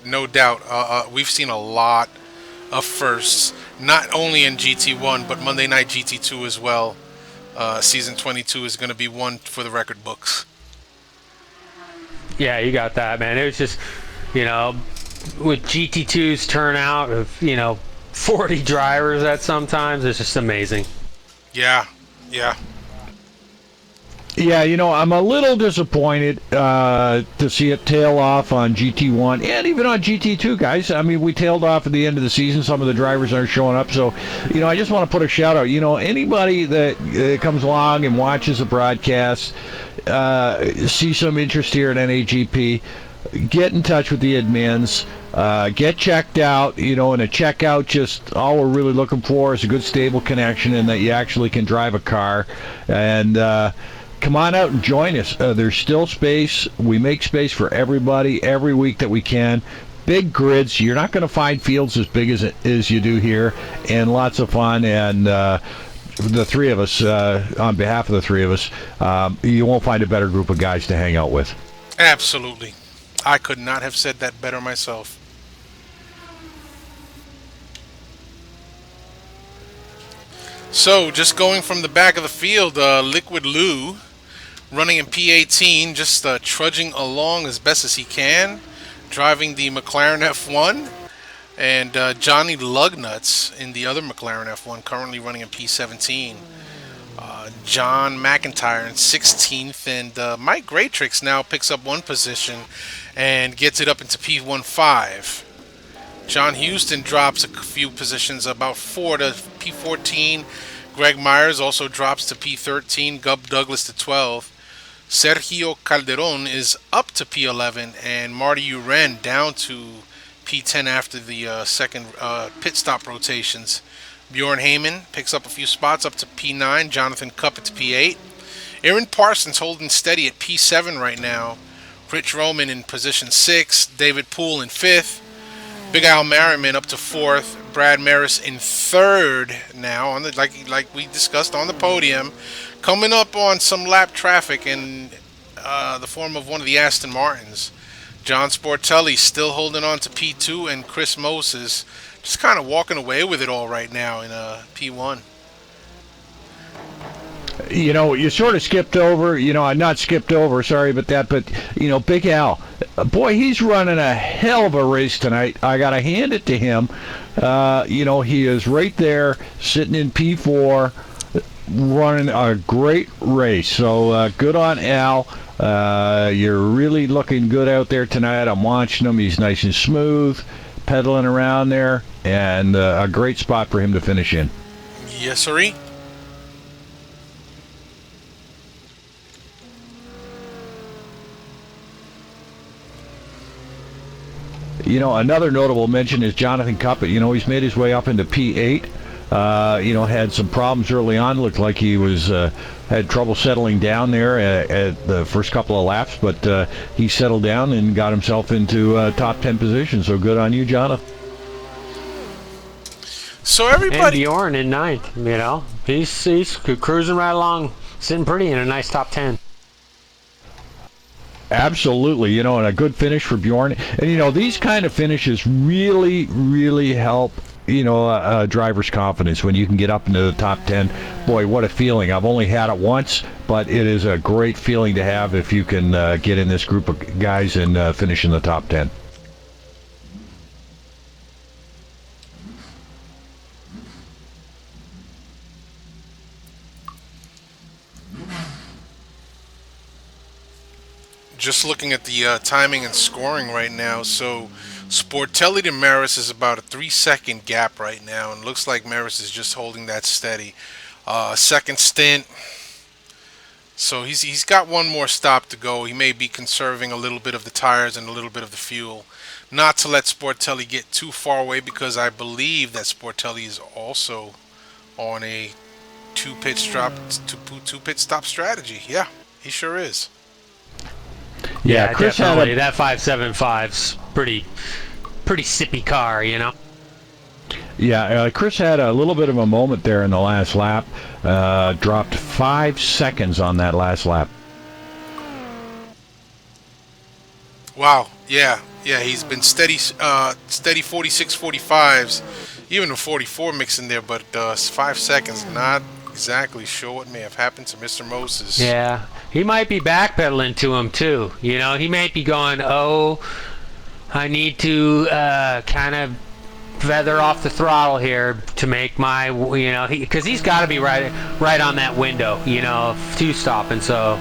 no doubt we've seen a lot of firsts, not only in GT1 but Monday Night GT2 as well. Season 22 is going to be one for the record books. Yeah, you got that, man. It was just, with GT2's turnout of 40 drivers at sometimes, it's just amazing. Yeah, yeah. Yeah, I'm a little disappointed to see it tail off on GT1 and even on GT2, guys. I mean, we tailed off at the end of the season. Some of the drivers aren't showing up. So, I just want to put a shout out. Anybody that comes along and watches the broadcast, see some interest here at NAGP, get in touch with the admins. Get checked out, and a checkout, just all we're really looking for is a good stable connection and that you actually can drive a car. And come on out and join us. There's still space. We make space for everybody every week that we can. Big grids. You're not going to find fields as big as you do here, and lots of fun. And the three of us, on behalf of the three of us, you won't find a better group of guys to hang out with. Absolutely. I could not have said that better myself. So, just going from the back of the field, Liquid Lou running in P18, just trudging along as best as he can, driving the McLaren F1, and Johnny Lugnuts in the other McLaren F1, currently running in P17. John McIntyre in 16th, and Mike Graytrix now picks up one position and gets it up into P15. John Houston drops a few positions, about 4 to P14. Greg Myers also drops to P13. Gub Douglas to 12. Sergio Calderon is up to P11, and Marty Uren down to P10 after the second pit stop rotations. Bjorn Heyman picks up a few spots up to P9. Jonathan Cuppett to P8. Aaron Parsons holding steady at P7 right now. Rich Roman in position 6. David Poole in 5th. Big Al Merriman up to 4th. Brad Merys in 3rd now, on the like we discussed on the podium, coming up on some lap traffic in the form of one of the Aston Martins. John Sportelli still holding on to P2, and Chris Moses just kind of walking away with it all right now in P1. You sort of skipped over, not skipped over, sorry about that, but, Big Al, boy, he's running a hell of a race tonight. I got to hand it to him. He is right there, sitting in P4, running a great race. So good on Al. You're really looking good out there tonight. I'm watching him. He's nice and smooth, pedaling around there, and a great spot for him to finish in. Yes, sirree. Another notable mention is Jonathan Cuppett. He's made his way up into P8. Had some problems early on. Looked like he was had trouble settling down there at the first couple of laps, but he settled down and got himself into top 10 position. So good on you, Jonathan. So everybody, And Bjorn in 9th, he's cruising right along, sitting pretty in a nice top 10. Absolutely, and a good finish for Bjorn. And, these kind of finishes really, really help, a driver's confidence when you can get up into the top 10. Boy, what a feeling. I've only had it once, but it is a great feeling to have if you can get in this group of guys and finish in the top 10. just looking at the timing and scoring right now, so Sportelli to Merys is about a 3-second gap right now, and looks like Merys is just holding that steady. Second stint, So he's got one more stop to go. He may be conserving a little bit of the tires and a little bit of the fuel, not to let Sportelli get too far away, because I believe that Sportelli is also on a two pit stop strategy. Yeah, he sure is. Yeah, Chris had definitely. a That 575's pretty sippy car, you know. Yeah, Chris had a little bit of a moment there in the last lap. Dropped 5 seconds on that last lap. Wow. Yeah. Yeah. He's been steady 46, 45s, even a 44 mix in there, but 5 seconds. Not exactly sure what may have happened to Mr. Moses. Yeah, he might be backpedaling to him too. You know, he might be going, "Oh, I need to kind of feather off the throttle here to make my, you know, because he's got to be right on that window, you know, to stop, and so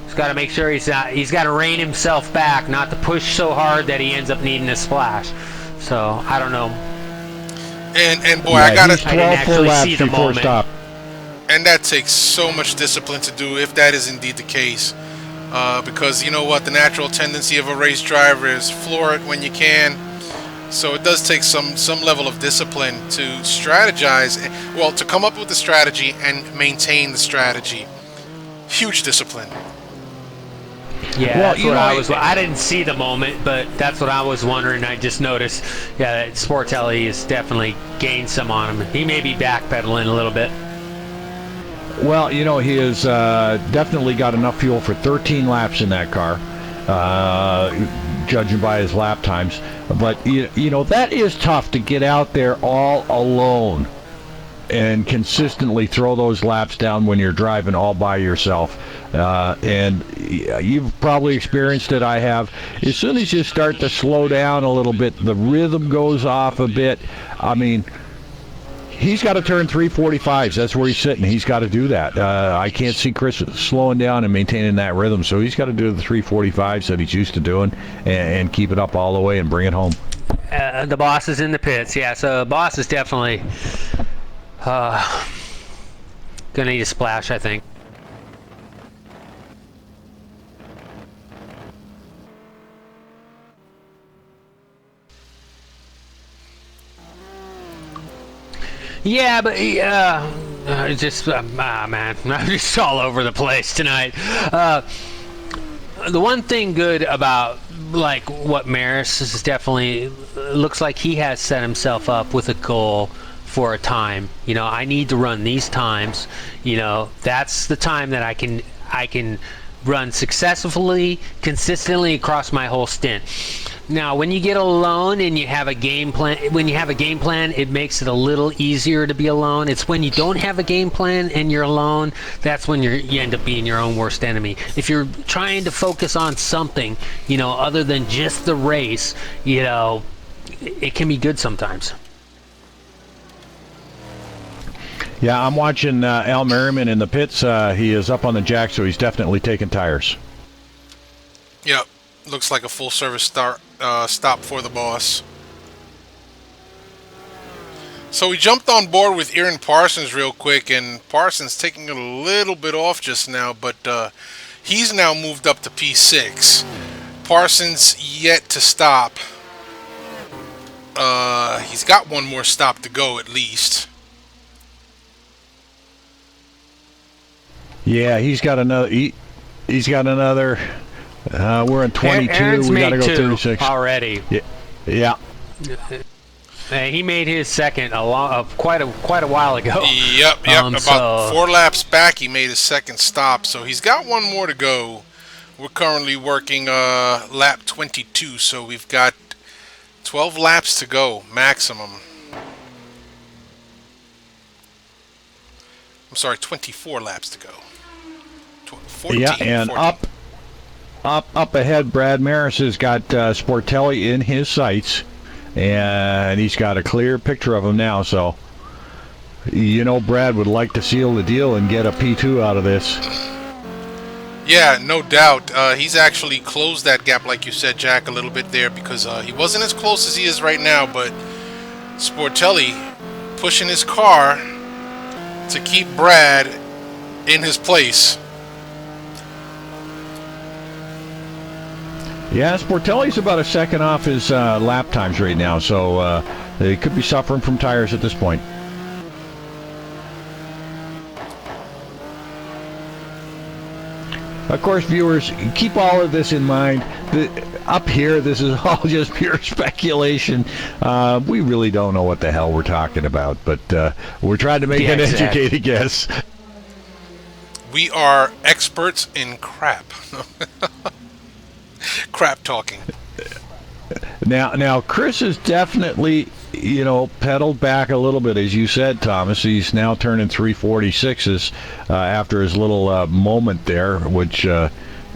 he's got to make sure he's got to rein himself back, not to push so hard that he ends up needing a splash." So I don't know. And boy, Yeah, I gotta. he's 12 full actually laps see the before moment. stop. And that takes so much discipline to do, if that is indeed the case. Because you know what, the natural tendency of a race driver is floor it when you can. So it does take some level of discipline to strategize, well, to come up with the strategy and maintain the strategy. Huge discipline. Yeah, Well, that's you what know, I was. I didn't see the moment, but that's what I was wondering. I just noticed, yeah, that Sportelli has definitely gained some on him. He may be backpedaling a little bit. Well, you know, he has definitely got enough fuel for 13 laps in that car, judging by his lap times. But, you know, that is tough to get out there all alone and consistently throw those laps down when you're driving all by yourself. And you've probably experienced it. I have. As soon as you start to slow down a little bit, the rhythm goes off a bit. I mean, he's got to turn 345s. That's where he's sitting. He's got to do that. I can't see Chris slowing down and maintaining that rhythm, so he's got to do the 345s that he's used to doing and keep it up all the way and bring it home. The boss is in the pits, yeah. So boss is definitely gonna need a splash, I think. Yeah, but man, I'm just all over the place tonight. The one thing good about like what Merys is definitely looks like he has set himself up with a goal for a time. You know, I need to run these times. You know, that's the time that I can run successfully, consistently across my whole stint. Now, when you get alone and you have a game plan, it makes it a little easier to be alone. It's when you don't have a game plan and you're alone, that's when you end up being your own worst enemy. If you're trying to focus on something, you know, other than just the race, you know, it can be good sometimes. Yeah, I'm watching Al Merriman in the pits. He is up on the jack, so he's definitely taking tires. Yep. Looks like a full service stop for the boss. So we jumped on board with Aaron Parsons real quick, and Parsons taking a little bit off just now, but he's now moved up to P6. Parsons yet to stop. He's got one more stop to go at least. Yeah, he's got another. He's got another. We're in 22. Aaron's We got to made go two 36 already. Yeah. He made his second quite a while ago. Yep. About 4 laps back, he made his second stop, so he's got one more to go. We're currently working lap 22, so we've got 12 laps to go maximum. I'm sorry, 24 laps to go. 14, Yeah, and 14. up ahead, Brad Merys has got Sportelli in his sights, and he's got a clear picture of him now. So, you know, Brad would like to seal the deal and get a P2 out of this. Yeah, no doubt. He's actually closed that gap, like you said, Jack, a little bit there, because he wasn't as close as he is right now, but Sportelli pushing his car to keep Brad in his place. Yeah, Sportelli's about a second off his lap times right now, so they could be suffering from tires at this point. Of course, viewers, keep all of this in mind. Up here, this is all just pure speculation. We really don't know what the hell we're talking about, but we're trying to make an educated guess. We are experts in crap. Crap talking. Now, Chris is definitely, pedaled back a little bit, as you said, Thomas. He's now turning 346s after his little moment there, which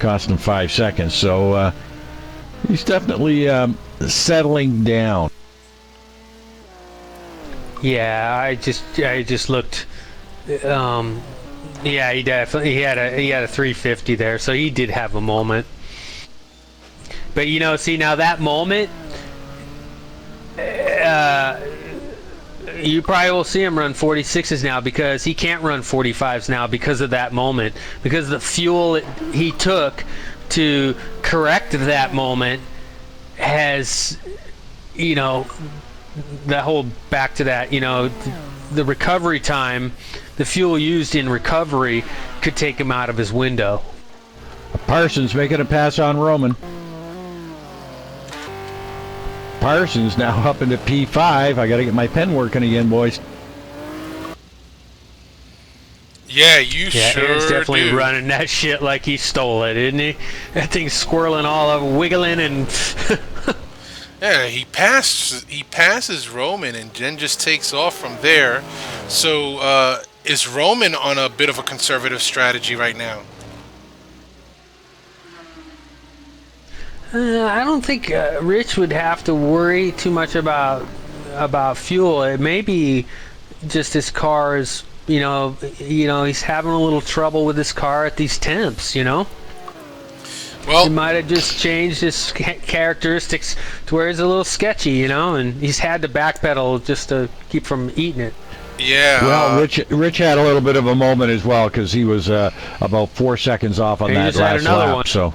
cost him 5 seconds. So he's definitely settling down. Yeah, I just looked. Yeah, he had a 350 there, so he did have a moment. But see, now that moment, you probably will see him run 46s now, because he can't run 45s now because of that moment, because the fuel he took to correct that moment has, that whole back to that, the recovery time, the fuel used in recovery could take him out of his window. Parsons making a pass on Roman. Parsons now up into P5. I got to get my pen working again, boys. Yeah, you yeah, sure Aaron's definitely do. running that shit like he stole it, isn't he? That thing's swirling all over, wiggling, and Yeah, he passes Roman and then just takes off from there. So is Roman on a bit of a conservative strategy right now? I don't think Rich would have to worry too much about fuel. It may be just his car is, he's having a little trouble with his car at these temps, Well, he might have just changed his characteristics to where he's a little sketchy, and he's had to backpedal just to keep from eating it. yeah. Well, Rich had a little bit of a moment as well, because he was about 4 seconds off on that last lap. One. So.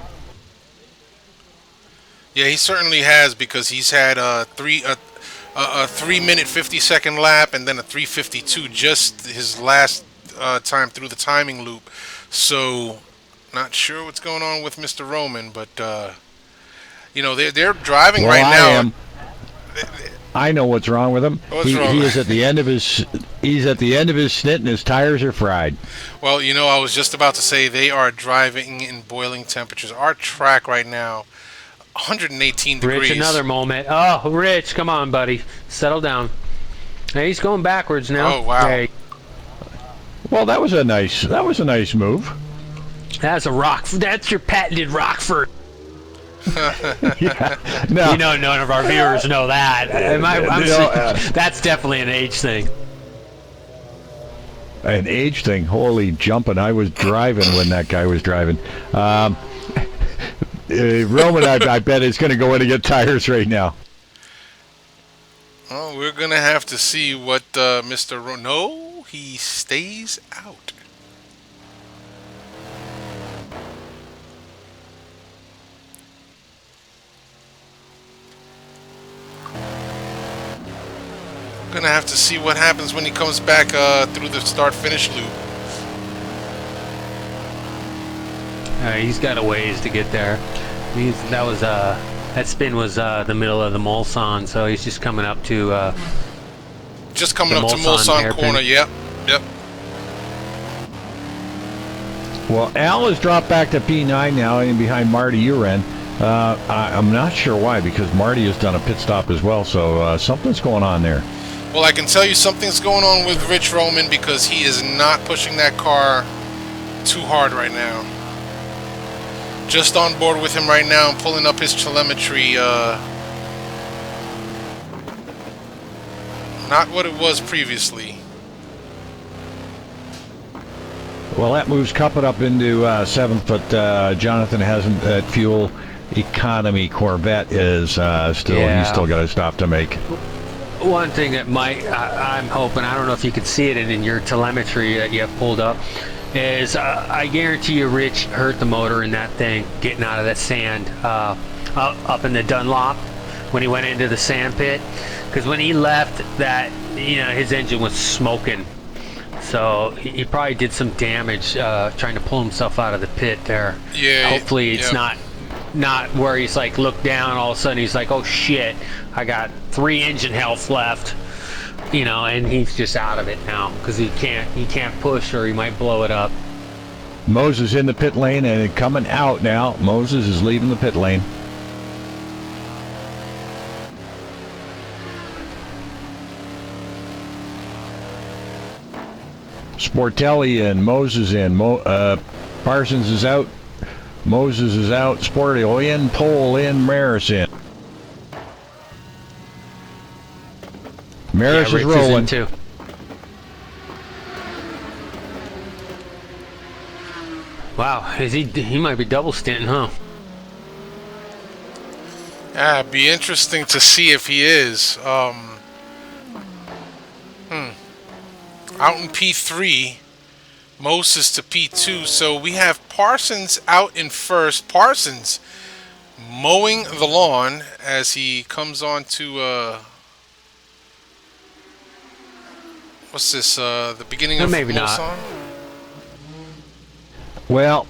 Yeah, he certainly has, because he's had a 3-minute 50-second lap and then a 3:52 just his last time through the timing loop. So, not sure what's going on with Mr. Roman, but they're driving right now. I know what's wrong with him. What's wrong? He is at the end of his. He's at the end of his snit, and his tires are fried. Well, I was just about to say they are driving in boiling temperatures. Our track right now, 118 degrees. Rich, another moment. Oh, Rich, come on, buddy, settle down. Hey, he's going backwards now. Oh wow. Hey. Well, that was a nice move. That's a rock. That's your patented Rockford. Yeah. No. None of our viewers know that. That's definitely an age thing. An age thing. Holy jumping! I was driving when that guy was driving. Roman, I bet is going to go in and get tires right now. Well, we're gonna have to see what Mr. No, he stays out. Gonna have to see what happens when he comes back through the start-finish loop. He's got a ways to get there. That spin was the middle of the Mulsanne, so he's just coming up to. Just coming up to Mulsanne corner. Yep. Well, Al has dropped back to P9 now, and behind Marty Uren. I'm not sure why, because Marty has done a pit stop as well, so something's going on there. Well, I can tell you something's going on with Rich Roman, because he is not pushing that car too hard right now. Just on board with him right now and pulling up his telemetry. Not what it was previously. Well, that moves Cuppet up into 7th, but Jonathan hasn't. That fuel economy Corvette is he's still got a stop to make. One thing that I'm hoping, I don't know if you can see it in your telemetry that you have pulled up, is I guarantee you Rich hurt the motor in that thing getting out of that sand. up in the Dunlop when he went into the sand pit, because when he left, that his engine was smoking. So he probably did some damage trying to pull himself out of the pit there. Yeah. Hopefully it's not where he's like looked down, all of a sudden he's like, oh shit, I got 3 engine health left, and he's just out of it now because he can't push or he might blow it up. Moses in the pit lane and coming out now. Moses is leaving the pit lane. Sportelli and Moses in. Parsons is out. Moses is out. Sportelli in. Pole in. Merys in. Merys is rolling. Too. Wow, he might be double stinting, huh? Yeah, it'd be interesting to see if he is. Out in P3, Moses to P2. So we have Parsons out in first. Parsons mowing the lawn as he comes on to what's this? The beginning of maybe not. song? Well,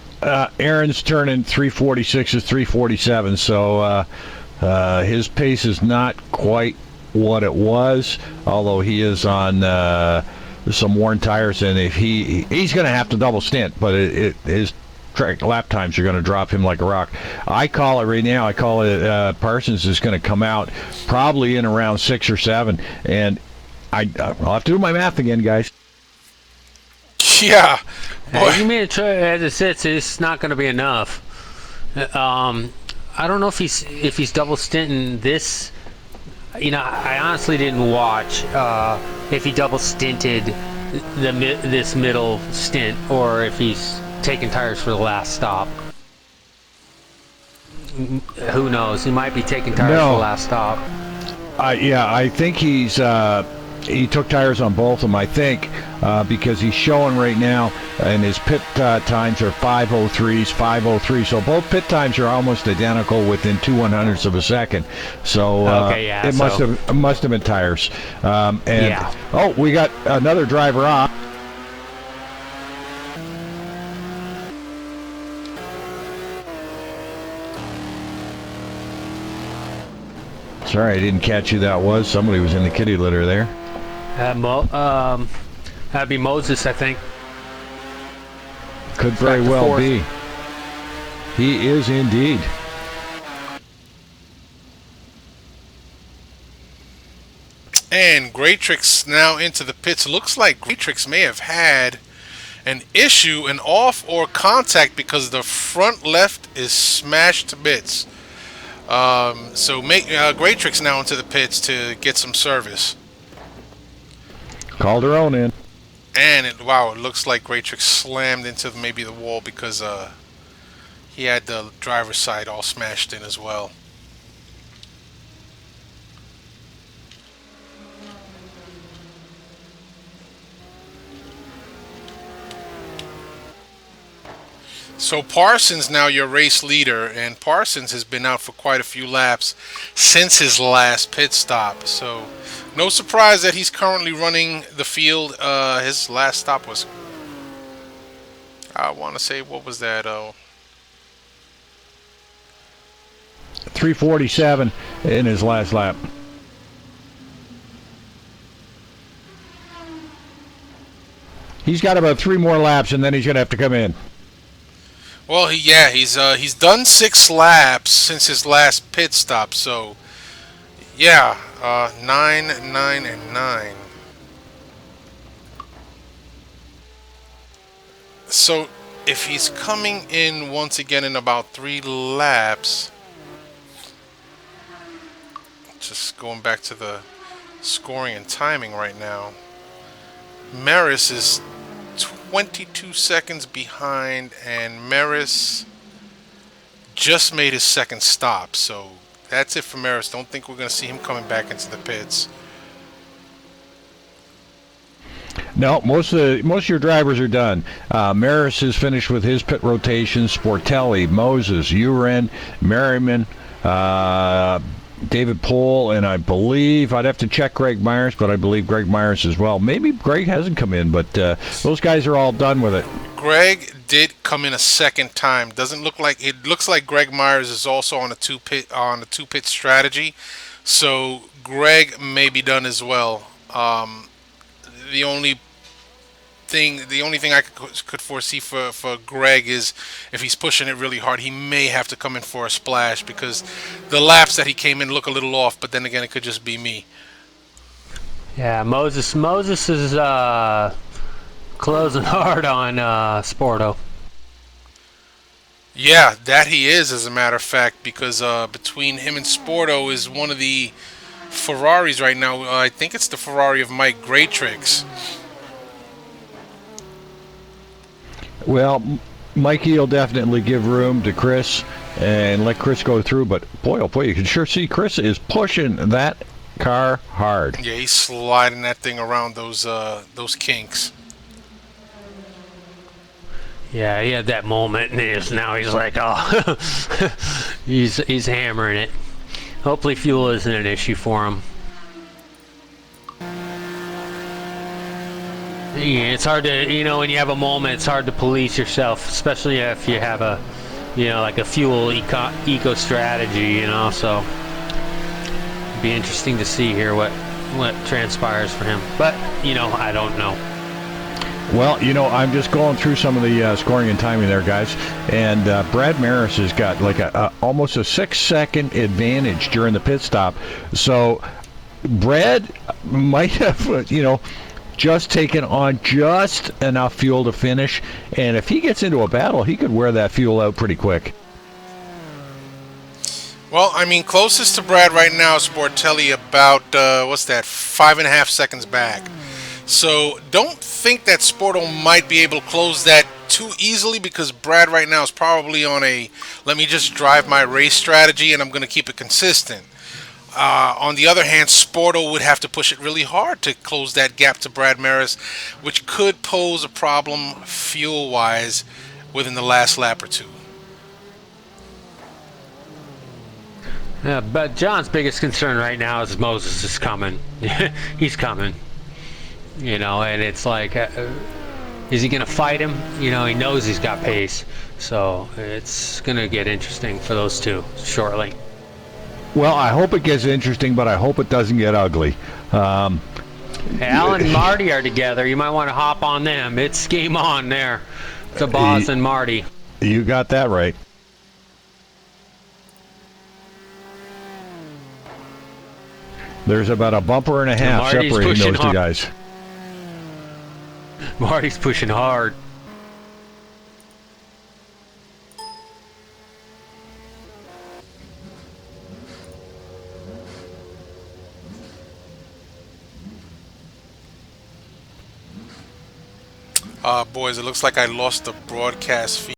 Aaron's turning 346 is 347, so his pace is not quite what it was, although he is on some worn tires, and if he's going to have to double stint, but his track lap times are going to drop him like a rock. I call it right now. I call it Parsons is going to come out probably in around 6 or 7, and I'll have to do my math again, guys. Yeah. You mean as it sits, it's not going to be enough. I don't know if he's double stinting this. I honestly didn't watch if he double stinted this middle stint, or if he's taking tires for the last stop. Who knows? He might be taking tires for the last stop. I think he took tires on both of them, I think, because he's showing right now, and his pit times are 5:03s, 5:03. So both pit times are almost identical within 2/100ths of a second. So it must have been tires. Oh, we got another driver off. Sorry, I didn't catch who that was. Somebody was in the kitty litter there. That'd be Moses, I think. Could very well be. He is indeed. And Greatrix now into the pits. Looks like Greatrix may have had an issue, an off or contact, because the front left is smashed to bits. So make Greatrix now into the pits to get some service. Calderon in. And it looks like Greatrix slammed into maybe the wall because he had the driver's side all smashed in as well. So Parsons now your race leader, and Parsons has been out for quite a few laps since his last pit stop. So no surprise that he's currently running the field. His last stop was, I want to say, what was that? 347 in his last lap. He's got about 3 more laps, and then he's going to have to come in. Well, he's done 6 laps since his last pit stop. So, yeah, 9, 9, and 9. So, if he's coming in once again in about 3 laps, just going back to the scoring and timing right now, Merys is 22 seconds behind, and Merys just made his second stop. So that's it for Merys. Don't think we're going to see him coming back into the pits. No, most of your drivers are done. Merys is finished with his pit rotation. Sportelli, Moses, Uren, Merriman, David Pohl, and I believe I'd have to check Greg Myers, but I believe Greg Myers as well. Maybe Greg hasn't come in, but those guys are all done with it. Greg did come in a second time. Doesn't look like it. Looks like Greg Myers is also on a two pit strategy. So Greg may be done as well. The only the only thing I could foresee for Greg is if he's pushing it really hard, he may have to come in for a splash because the laps that he came in look a little off. But then again, it could just be me. Yeah, Moses is closing hard on Sporto. Yeah, that he is, as a matter of fact, because between him and Sporto is one of the Ferraris right now. I think it's the Ferrari of Mike Graytrix. Well, Mikey will definitely give room to Chris and let Chris go through, but boy, oh boy, you can sure see Chris is pushing that car hard. Yeah, he's sliding that thing around those kinks. Yeah, he had that moment, and now he's like, oh, he's hammering it. Hopefully, fuel isn't an issue for him. Yeah, it's hard to, when you have a moment, it's hard to police yourself, especially if you have a, like a fuel eco strategy, So, it'd be interesting to see here what transpires for him. But, I don't know. Well, I'm just going through some of the scoring and timing there, guys. And Brad Merys has got like almost a 6-second advantage during the pit stop. So Brad might have, just taken on just enough fuel to finish. And if he gets into a battle, he could wear that fuel out pretty quick. Well, I mean, closest to Brad right now is Sportelli, about, 5.5 seconds back. So don't think that Sporto might be able to close that too easily, because Brad right now is probably on a let me just drive my race strategy and I'm going to keep it consistent. On the other hand, Sporto would have to push it really hard to close that gap to Brad Merys, which could pose a problem fuel-wise within the last lap or two. Yeah, but John's biggest concern right now is Moses is coming. He's coming. And it's like, is he going to fight him? He knows he's got pace. So it's going to get interesting for those two shortly. Well, I hope it gets interesting, but I hope it doesn't get ugly. Alan and Marty are together. You might want to hop on them. It's game on there. The boss and Marty. You got that right. There's about a bumper and a half separating those two guys. Marty's pushing hard. Boys, it looks like I lost the broadcast feed.